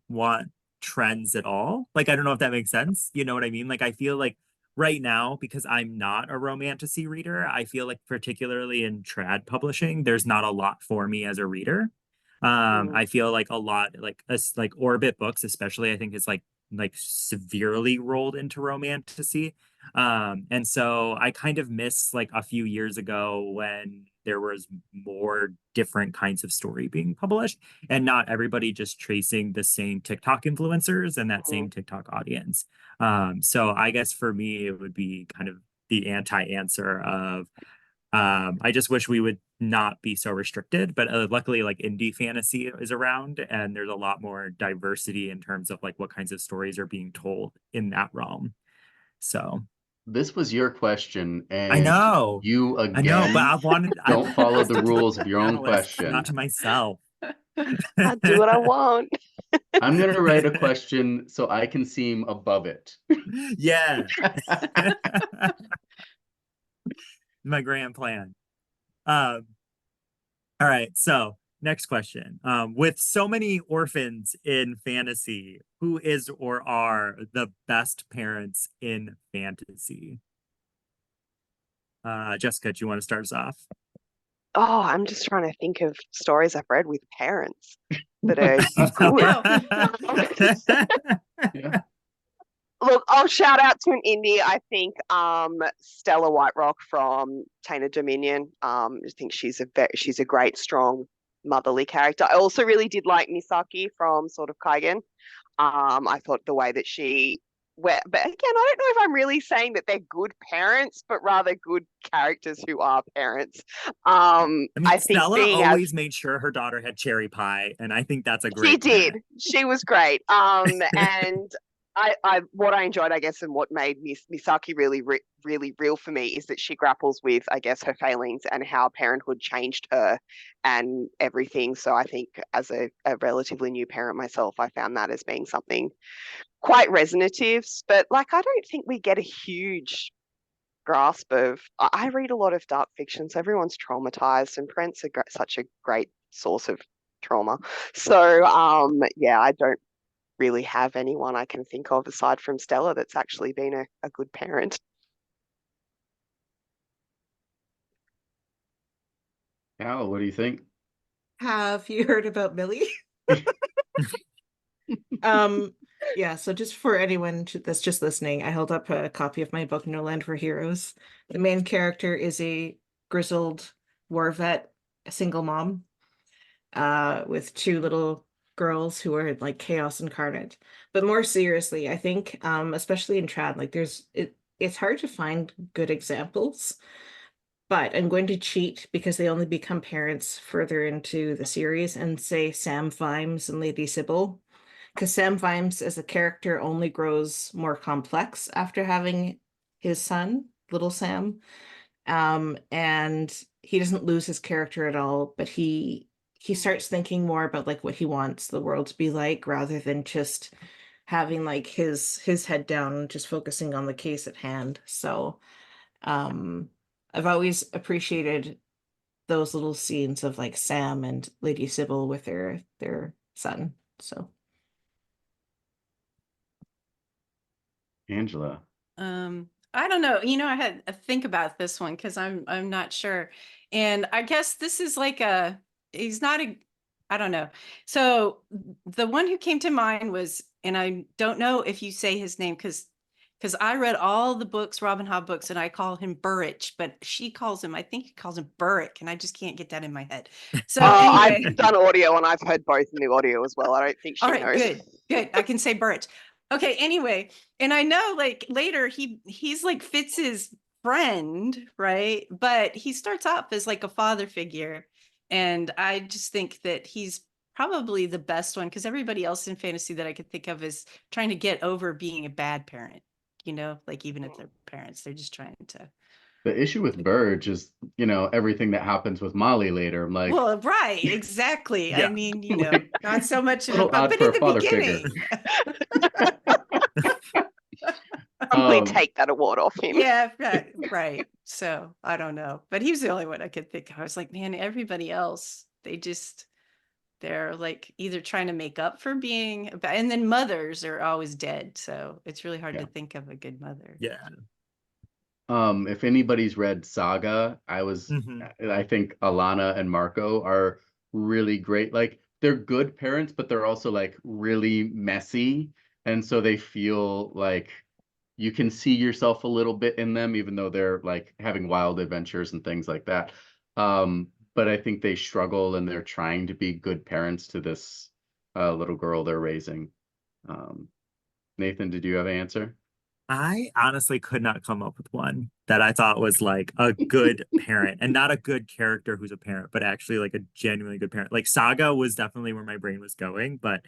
want trends at all. Like I don't know if that makes sense. You know what I mean? Like I feel like right now, because I'm not a romantasy reader, I feel like particularly in trad publishing, there's not a lot for me as a reader. I feel like a lot like Orbit books, especially, I think is like severely rolled into romantasy. And so I kind of miss like a few years ago when there was more different kinds of story being published and not everybody just tracing the same TikTok influencers and that same TikTok audience. So I guess for me, it would be kind of the anti-answer of I just wish we would not be so restricted, but luckily like indie fantasy is around and there's a lot more diversity in terms of like what kinds of stories are being told in that realm. So This was your question, I and know, you I know, but again I don't wanted follow this the to rules the of your own panelists, not question. to myself. I do what I want. I'm going to write a question so I can seem above it. Yeah. My grand plan. Um, all right, so next question. With so many orphans in fantasy, who is or are the best parents in fantasy? Jessica, do you want to start us off? Oh, I'm just trying to think of stories I've read with parents that are good. Yeah. Look, I'll shout out to an indie. I think Stella Whiterock from Tainted Dominion. I think she's a great, strong, motherly character. I also really did like Misaki from sort of Kaigen. I thought the way that she but again, I don't know if I'm really saying that they're good parents, but rather good characters who are parents. I mean, I think Stella being as always made sure her daughter had cherry pie, and I think that's a she great did, parent. she was great. And what I enjoyed, I guess, and what made Misaki really real for me is that she grapples with, I guess, her failings and how parenthood changed her and everything. So I think as a relatively new parent myself, I found that as being something quite resonative. But like, I don't think we get a huge grasp of. I read a lot of dark fiction, so everyone's traumatized, and parents are such a great source of trauma. So yeah, I don't really have anyone I can think of aside from Stella that's actually been a good parent. Cal, what do you think? Have you heard about Millie? Yeah, so just for anyone that's just listening, I held up a copy of my book, No Land for Heroes. The main character is a grizzled war vet, a single mom, with two little girls who are like chaos incarnate. But more seriously, I think, especially in trad, like it's hard to find good examples. But I'm going to cheat because they only become parents further into the series and say Sam Vimes and Lady Sybil. Because Sam Vimes as a character only grows more complex after having his son, little Sam. And he doesn't lose his character at all, but he starts thinking more about like what he wants the world to be like rather than just having like his head down and just focusing on the case at hand. So I've always appreciated those little scenes of like Sam and Lady Sybil with their son. So Angela. I don't know. I had to think about this one because I'm not sure. And I guess this is like he's not I don't know. So the one who came to mind was, and I don't know if you say his name because I read all the books, Robin Hobb books, and I call him Burrich, but I think he calls him Burrick, and I just can't get that in my head. So anyway. I've done audio and I've heard both in the audio as well. I don't think she All right, knows. good. I can say Burrich. Okay, anyway, and I know like later he's like Fitz's friend, right? But he starts off as like a father figure. And I just think that he's probably the best one because everybody else in fantasy that I could think of is trying to get over being a bad parent, like even if they're parents, they're just trying to. The issue with Burge is, everything that happens with Molly later. I'm like, Well, right, exactly. I Yeah. mean, like, not so much in little odd but for in a the father beginning. Probably Um, take that award off him. Yeah, right. So I don't know, but he was the only one I could think of. I was like, man, everybody else, they're like either trying to make up for being, and then mothers are always dead. So it's really hard Yeah. to think of a good mother. Yeah. If anybody's read Saga, Hmm. I think Alana and Marco are really great. Like they're good parents, but they're also like really messy. And so they feel like you can see yourself a little bit in them, even though they're like having wild adventures and things like that. But I think they struggle and they're trying to be good parents to this little girl they're raising. Um, Nathan, did you have an answer? I honestly could not come up with one that I thought was like a good parent and not a good character who's a parent, but actually like a genuinely good parent. Like Saga was definitely where my brain was going, but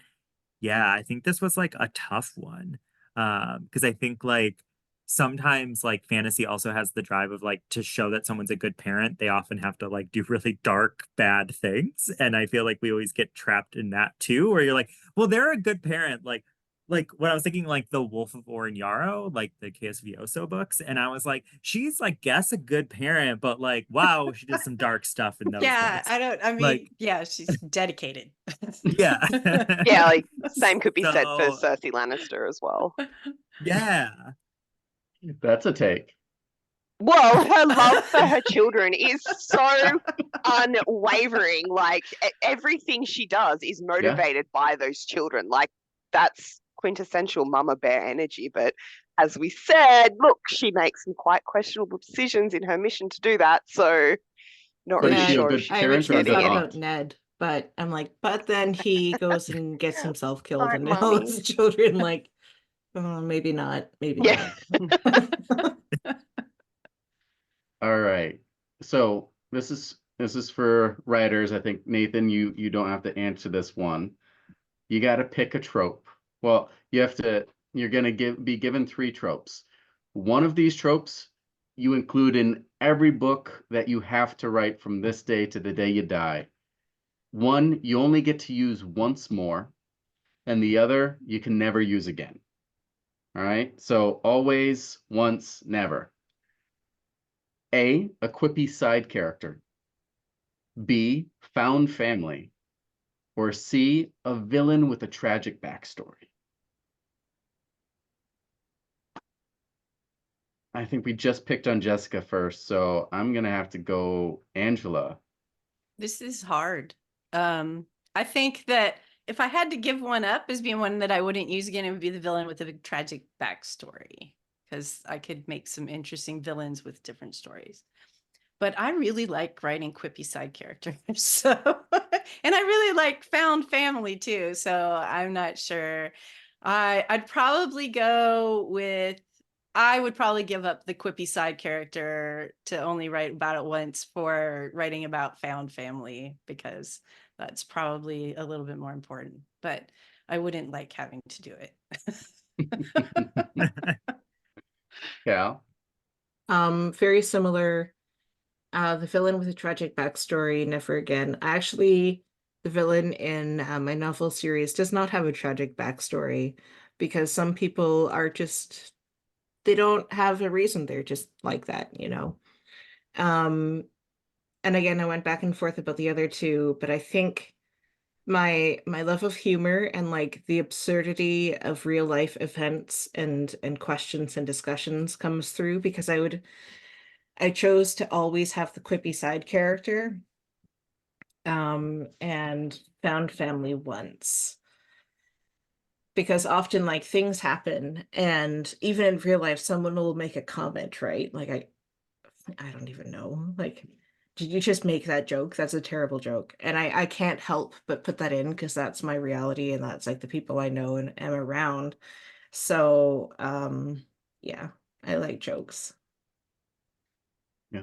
yeah, I think this was like a tough one. Because I think like sometimes like fantasy also has the drive of like to show that someone's a good parent, they often have to like do really dark, bad things. And I feel like we always get trapped in that too, where you're like, well, they're a good parent. Like when I was thinking like the Wolf of Yarrow, like the KSV Oso books, and I was like, she's like, guess a good parent, but like, wow, she did some dark stuff in those Yeah, books. I mean, Like, yeah, she's dedicated. yeah. Yeah, like same could be said for So, Cersei Lannister as well. yeah. That's a take. Well, her love for her children is so unwavering. Like everything she does is Yeah. motivated by those children. Like that's quintessential mama bear energy. But as we said, look, she makes some quite questionable decisions in her mission to do that. So not But is really she a sure if good she's I parent or a originally good thought getting any. about aunt? Ned, but I'm like, but then he goes and gets himself killed Right, and now mummy. his children like Maybe not. Maybe Yeah. not. All right. So this is for writers. I think Nathan, you don't have to answer this one. You got to pick a trope. Well, you're gonna be given three tropes. One of these tropes you include in every book that you have to write from this day to the day you die. One you only get to use once more, and the other you can never use again. All right. So always, once, never. A quippy side character. B, found family. Or C, a villain with a tragic backstory. I think we just picked on Jessica first, so I'm gonna have to go Angela. This is hard. I think that if I had to give one up as being one that I wouldn't use again, it would be the villain with a tragic backstory, because I could make some interesting villains with different stories. But I really like writing quippy side characters. So, and I really like found family too. So I'm not sure. I'd probably go with, I would probably give up the quippy side character to only write about it once for writing about found family, because that's probably a little bit more important. But I wouldn't like having to do it. Yeah. Very similar. The villain with a tragic backstory, never again. Actually, the villain in my novel series does not have a tragic backstory because some people are just, they don't have a reason. They're just like that, you know. And again, I went back and forth about the other two, but I think my love of humor and like the absurdity of real life events and questions and discussions comes through because I chose to always have the quippy side character, and found family once. Because often like things happen and even in real life someone will make a comment, right? Like I don't even know. Like, did you just make that joke? That's a terrible joke. And I can't help but put that in because that's my reality and that's like the people I know and am around. So yeah, I like jokes. Yeah.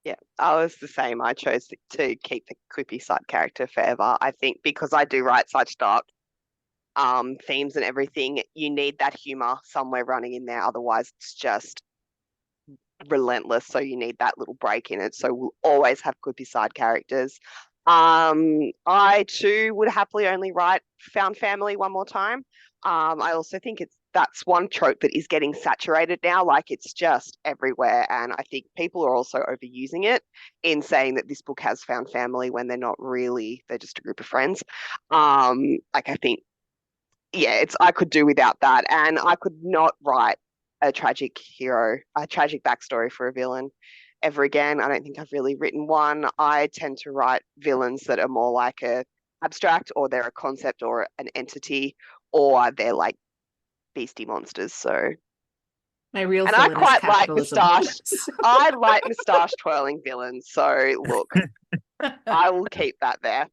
Yeah, I was the same. I chose to keep the quippy side character forever. I think because I do write such dark themes and everything, you need that humor somewhere running in there. Otherwise, it's just relentless. So you need that little break in it. So we'll always have quippy side characters. I too would happily only write found family one more time. I also think that's one trope that is getting saturated now. Like it's just everywhere, and I think people are also overusing it in saying that this book has found family when they're not really. They're just a group of friends. Like I think, yeah, I could do without that, and I could not write a tragic backstory for a villain ever again. I don't think I've really written one. I tend to write villains that are more like a abstract, or they're a concept or an entity, or they're like beastie monsters. So, My real and I villain is quite like capitalism. I like moustache twirling villains. So look, I will keep that there.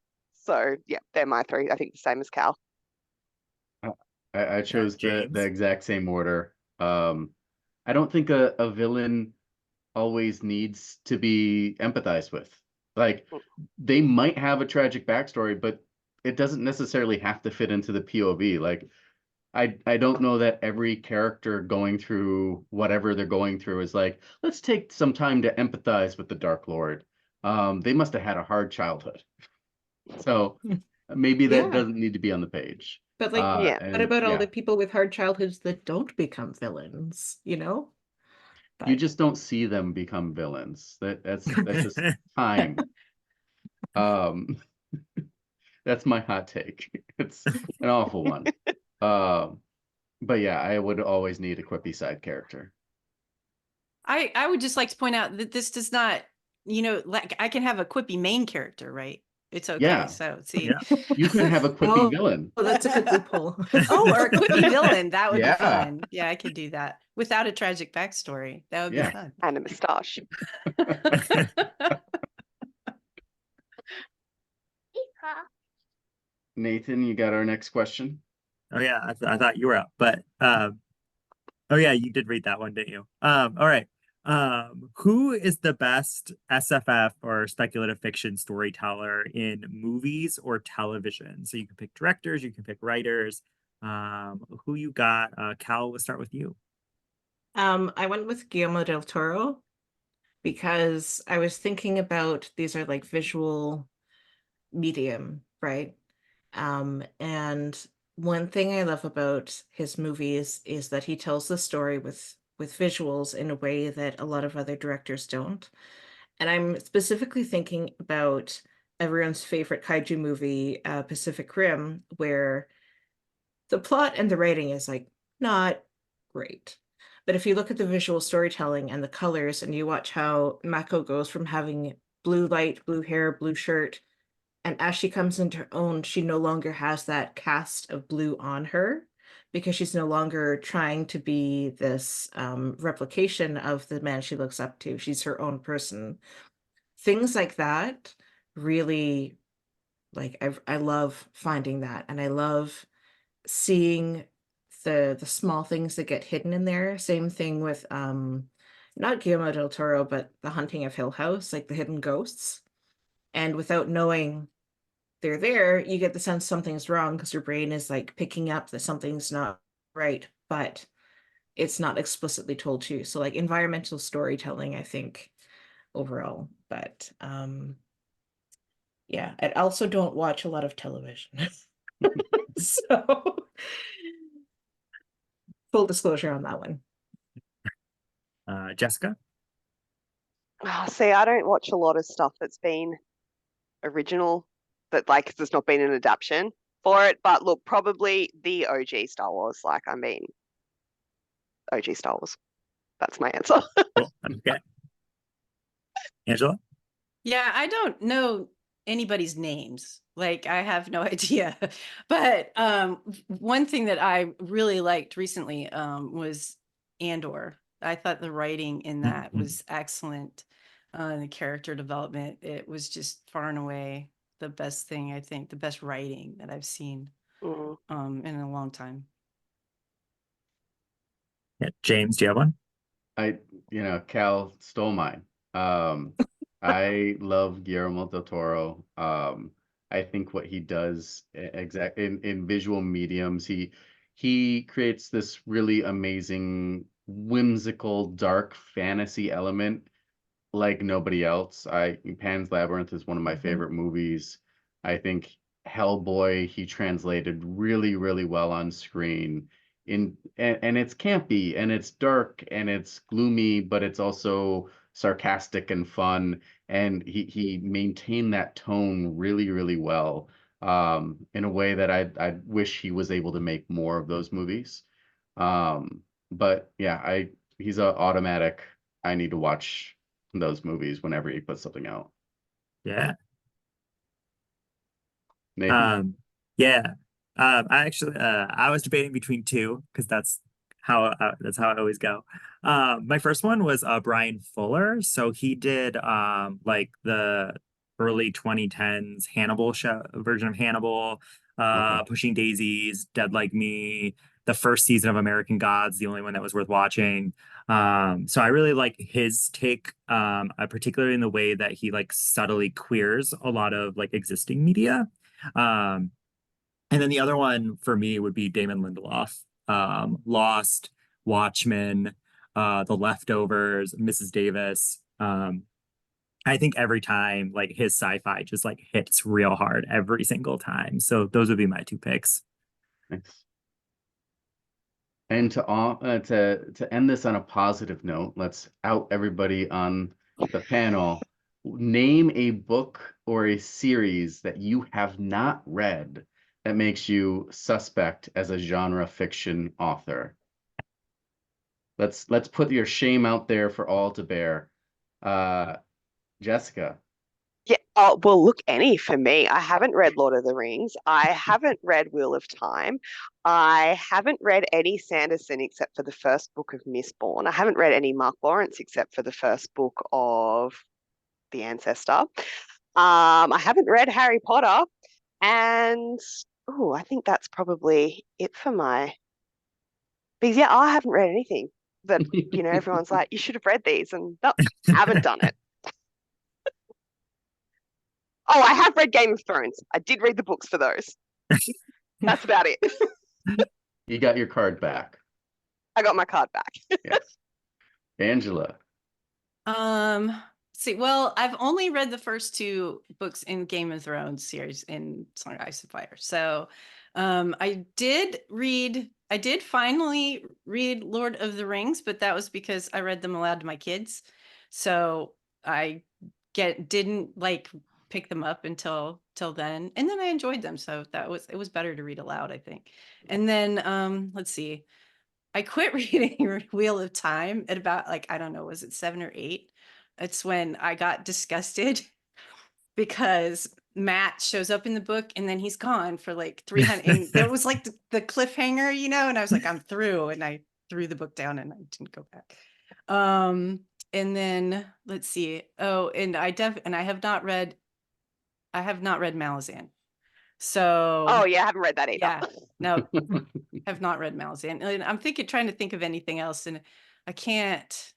So yeah, they're my three. I think the same as Cal. I chose the James. exact same order. I don't think a villain always needs to be empathized with. Like they might have a tragic backstory, but it doesn't necessarily have to fit into the POV. Like I don't know that every character going through whatever they're going through is like, let's take some time to empathize with the Dark Lord. They must have had a hard childhood. So maybe that Yeah. doesn't need to be on the page. But like, Yeah. what And about all yeah, the people with hard childhoods that don't become villains, you know? you But just don't see them become villains. That's just time. Um, that's my hot take. It's an awful one. Um, but yeah, I would always need a quippy side character. I would just like to point out that this does not, like I can have a quippy main character, right? It's okay. Yeah. So see, Yeah. You could have a quippy oh, villain. well, that's a good loophole. oh, or a quippy villain. That would be Yeah. fun. Yeah, I could do that without a tragic backstory. That would be Yeah. fun. And a moustache. Nathan, you got our next question? Oh yeah, I thought you were up, but oh yeah, you did read that one, didn't you? All right. Who is the best SFF or speculative fiction storyteller in movies or television? So you can pick directors, you can pick writers. Who you got? Cal, we'll start with you. I went with Guillermo del Toro because I was thinking about these are like visual medium, right? And one thing I love about his movies is that he tells the story with visuals in a way that a lot of other directors don't. And I'm specifically thinking about everyone's favorite kaiju movie, Pacific Rim, where the plot and the writing is like not great. But if you look at the visual storytelling and the colors and you watch how Mako goes from having blue light, blue hair, blue shirt, and as she comes into her own, she no longer has that cast of blue on her because she's no longer trying to be this replication of the man she looks up to. She's her own person. Things like that really, like, I love finding that, and I love seeing the small things that get hidden in there. Same thing with not Guillermo del Toro, but The Hunting of Hill House, like the hidden ghosts. And without knowing they're there, you get the sense something's wrong because your brain is like picking up that something's not right, but it's not explicitly told to you. So like environmental storytelling, I think overall. But yeah, I also don't watch a lot of television. So full disclosure on that one. Jessica. Oh, see, I don't watch a lot of stuff that's been original, that like there's not been an adaptation for it. But look, probably the OG Star Wars. Like, I mean, OG Star Wars. That's my answer. Cool. Okay. Angela. Yeah, I don't know anybody's names. Like I have no idea. But one thing that I really liked recently was Andor. I thought the writing in that Mhm. was excellent. The character development, it was just far and away the best thing, I think, the best writing that I've seen Mm. in a long time. Yeah. James, do you have one? Cal stole mine. Um, I love Guillermo del Toro. I think what he does exact in visual mediums, he creates this really amazing, whimsical, dark fantasy element like nobody else. Pan's Labyrinth is one of my favorite movies. I think Hellboy he translated really, really well on screen. And it's campy and it's dark and it's gloomy, but it's also sarcastic and fun. And he maintained that tone really, really well. In a way that I wish he was able to make more of those movies. But yeah, I he's a automatic. I need to watch those movies whenever he puts something out. Yeah. Nathan? Yeah. I actually I was debating between two because that's how I always go. My first one was Brian Fuller. So he did like the early 2010s Hannibal show version of Hannibal, Okay. Pushing Daisies, Dead Like Me, the first season of American Gods, the only one that was worth watching. So I really like his take, particularly in the way that he like subtly queers a lot of like existing media. Um, and then the other one for me would be Damon Lindelof. Lost, Watchmen, The Leftovers, Mrs. Davis. I think every time like his sci-fi just like hits real hard every single time. So those would be my two picks. Thanks. And to end this on a positive note, let's out everybody on the panel. Name a book or a series that you have not read that makes you suspect as a genre fiction author. Let's put your shame out there for all to bear. Uh, Jessica. Yeah. Oh, well, look, any for me. I haven't read Lord of the Rings. I haven't read Wheel of Time. I haven't read any Sanderson except for the first book of Mistborn. I haven't read any Mark Lawrence except for the first book of The Ancestor. I haven't read Harry Potter, and oh, I think that's probably it for my. Because yeah, I haven't read anything, but everyone's like, you should have read these, and no, haven't done it. Oh, I have read Game of Thrones. I did read the books for those. That's about it. You got your card back. I got my card back. Yes. Angela. See, well, I've only read the first two books in Game of Thrones series in Song of Ice and Fire. So, I did finally read Lord of the Rings, but that was because I read them aloud to my kids. So I didn't like pick them up until then. And then I enjoyed them. So it was better to read aloud, I think. And then, let's see. I quit reading Wheel of Time at about I don't know, was it 7 or 8? It's when I got disgusted because Matt shows up in the book and then he's gone for 300. And there was the cliffhanger, and I was like, I'm through. And I threw the book down and I didn't go back. And then let's see. Oh, and I have not read Malazan. So Oh yeah, I haven't read that either. yeah, no, have not read Malazan. And I'm trying to think of anything else, and I can't.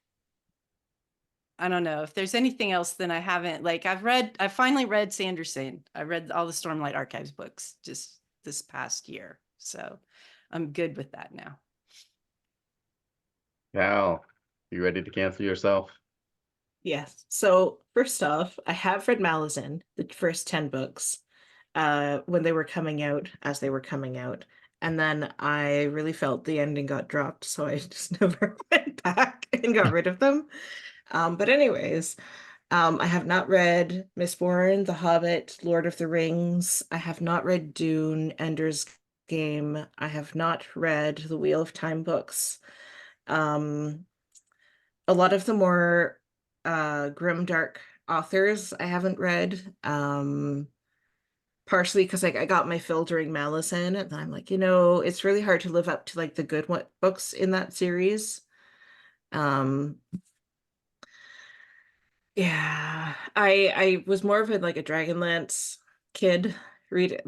I don't know if there's anything else. Then I haven't. I finally read Sanderson. I read all the Stormlight Archives books just this past year, so I'm good with that now. Cal, you ready to cancel yourself? Yes. So first off, I have read Malazan, the first 10 books, when they were coming out, as they were coming out. And then I really felt the ending got dropped, so I just never went back and got rid of them. But anyways, I have not read Mistborn, The Hobbit, Lord of the Rings. I have not read Dune, Ender's Game. I have not read the Wheel of Time books. A lot of the more grim dark authors I haven't read. Partially because I got my fill during Malazan, and I'm like, it's really hard to live up to the good books in that series. Yeah, I was more of a Dragonlance kid, read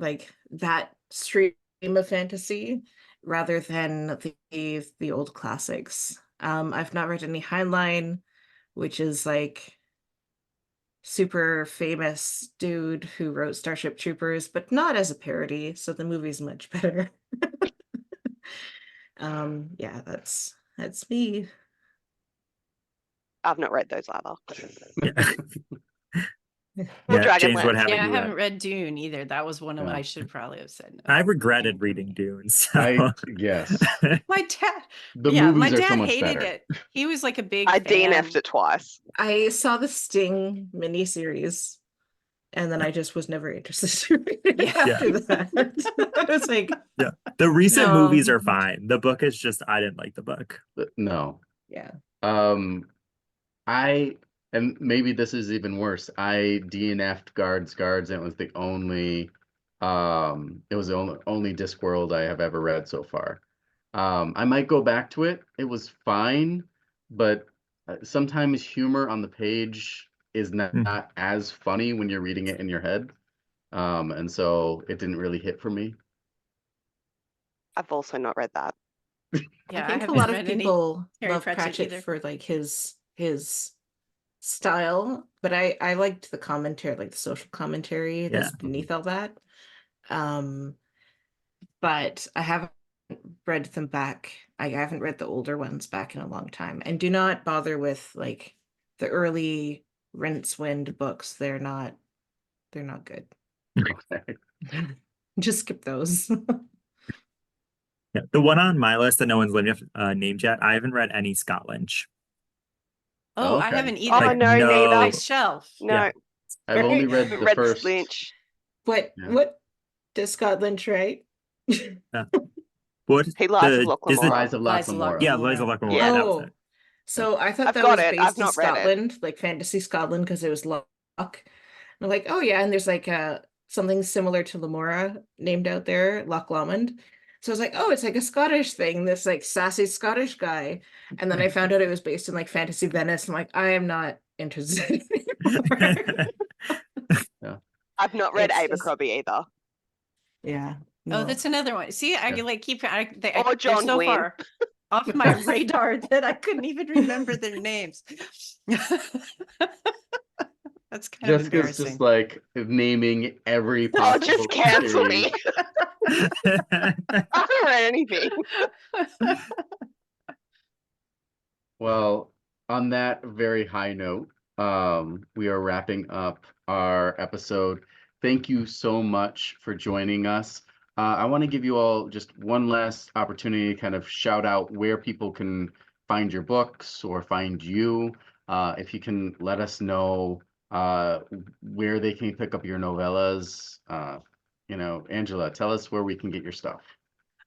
that stream of fantasy rather than the old classics. I've not read any Heinlein, which is super famous dude who wrote Starship Troopers, but not as a parody, so the movie's much better. Yeah, that's me. I've not read those either. Yeah, James, what Dragonlance. haven't Yeah, I you haven't read? read Dune either. That was one of Yeah. I should probably have said no. I regretted reading Dune. So. Yes. My dad. The Yeah, my movies are so dad much hated better. it. He was a big I fan. DNF'd it twice. I saw the Sting miniseries, and then I just was never interested in reading it after that. I was like, yeah, the recent No. movies are fine. The book is just I didn't like the book. No. yeah. And maybe this is even worse. I DNF'd Guards, and it was the only Discworld I have ever read so far. I might go back to it. It was fine, but sometimes humor on the page is not as funny when you're reading it in your head. And so it didn't really hit for me. I've also not read that. Yeah, I think a haven't lot of read any people Terry love Pratchett Pratchett either. for his style, but I liked the commentary, the social commentary that's beneath all that. But I haven't read them back. I haven't read the older ones back in a long time, and do not bother with the early Rincewind books. They're not good. Okay. Just skip those. Yeah, the one on my list that no one's named yet. I haven't read any Scott Lynch. Oh, I Okay. haven't either. Oh, no, neither. My shelf. No, Yeah. I've only read haven't the read first. Lynch. What Yeah. what does Scott Lynch write? What He lies of is Lachlan the Rise of Lies of Locklamora. yeah, Lies of Luckmore. Yeah. That was Oh, it. so I thought I've that got was it. I've based in not read it. Scotland, fantasy Scotland, because it was Luck. I'm like, oh yeah, and there's something similar to Lamora named out there, Loch Lomond. So I was like, oh, it's a Scottish thing, this sassy Scottish guy. And then I found out it was based in fantasy Venice. I'm like, I am not interested anymore. I've not read It's just- Abercrombie either. Yeah. Oh, No. that's another one. See, I Yeah. like keep they're Or John so Gwynn. far off my radar that I couldn't even remember their names. That's kind of Jessica's just embarrassing. like naming every Oh, possible just cancel series. me. I don't read anything. Well, on that very high note, we are wrapping up our episode. Thank you so much for joining us. I want to give you all just one last opportunity to kind of shout out where people can find your books or find you. If you can let us know where they can pick up your novellas. Angela, tell us where we can get your stuff.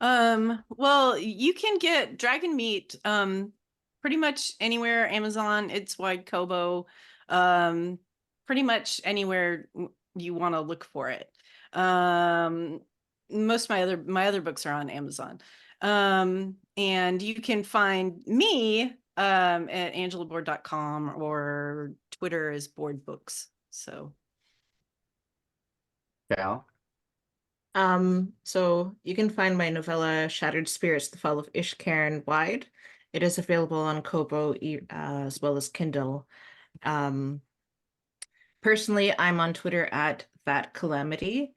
Well, you can get Dragon Meat pretty much anywhere, Amazon, It's Wide, Kobo, pretty much anywhere you want to look for it. Most of my other books are on Amazon. And you can find me at angelaboard.com, or Twitter is Board Books. So Cal? So you can find my novella Shattered Spirits, The Fall of Ishkaren Wide. It is available on Kobo as well as Kindle. Personally, I'm on Twitter at That Calamity,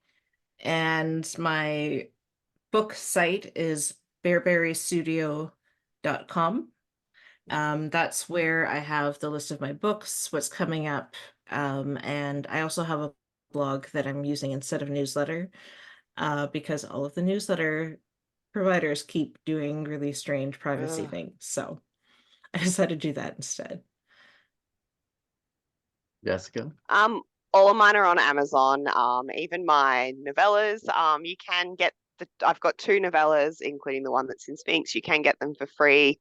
and my book site is bearberrystudio.com. That's where I have the list of my books, what's coming up, and I also have a blog that I'm using instead of newsletter, because all of the newsletter providers keep doing really strange privacy Ugh. things. So I decided to do that instead. Jessica? All of mine are on Amazon. Even my novellas. You can get I've got 2 novellas, including the one that's in Sphinx. You can get them for free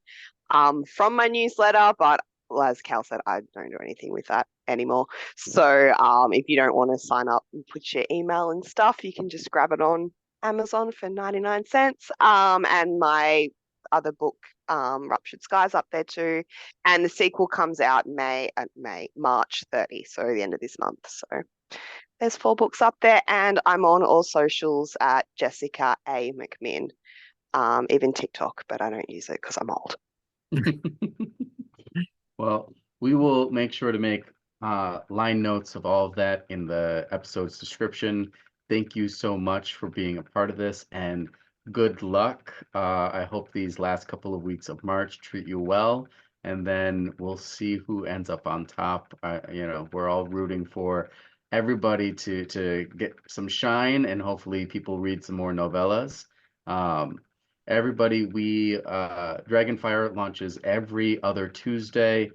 from my newsletter, but as Cal said, I don't do anything with that anymore. So if you don't want to sign up and put your email and stuff, you can just grab it on Amazon for 99 cents. And my other book, Ruptured Skies, up there too. And the sequel comes out March 30, so the end of this month. So there's 4 books up there, and I'm on all socials at Jessica A. McMinn, even TikTok, but I don't use it because I'm old. Well, we will make sure to make line notes of all of that in the episode's description. Thank you so much for being a part of this, and good luck. I hope these last couple of weeks of March treat you well, and then we'll see who ends up on top. We're all rooting for everybody to get some shine, and hopefully people read some more novellas. Everybody, Dragonfire launches every other Tuesday.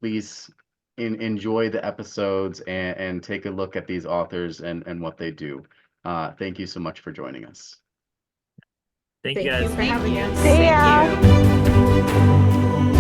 Please enjoy the episodes and take a look at these authors and what they do. Thank you so much for joining us. Thank you Thank guys. you for having us. See ya. Thank you.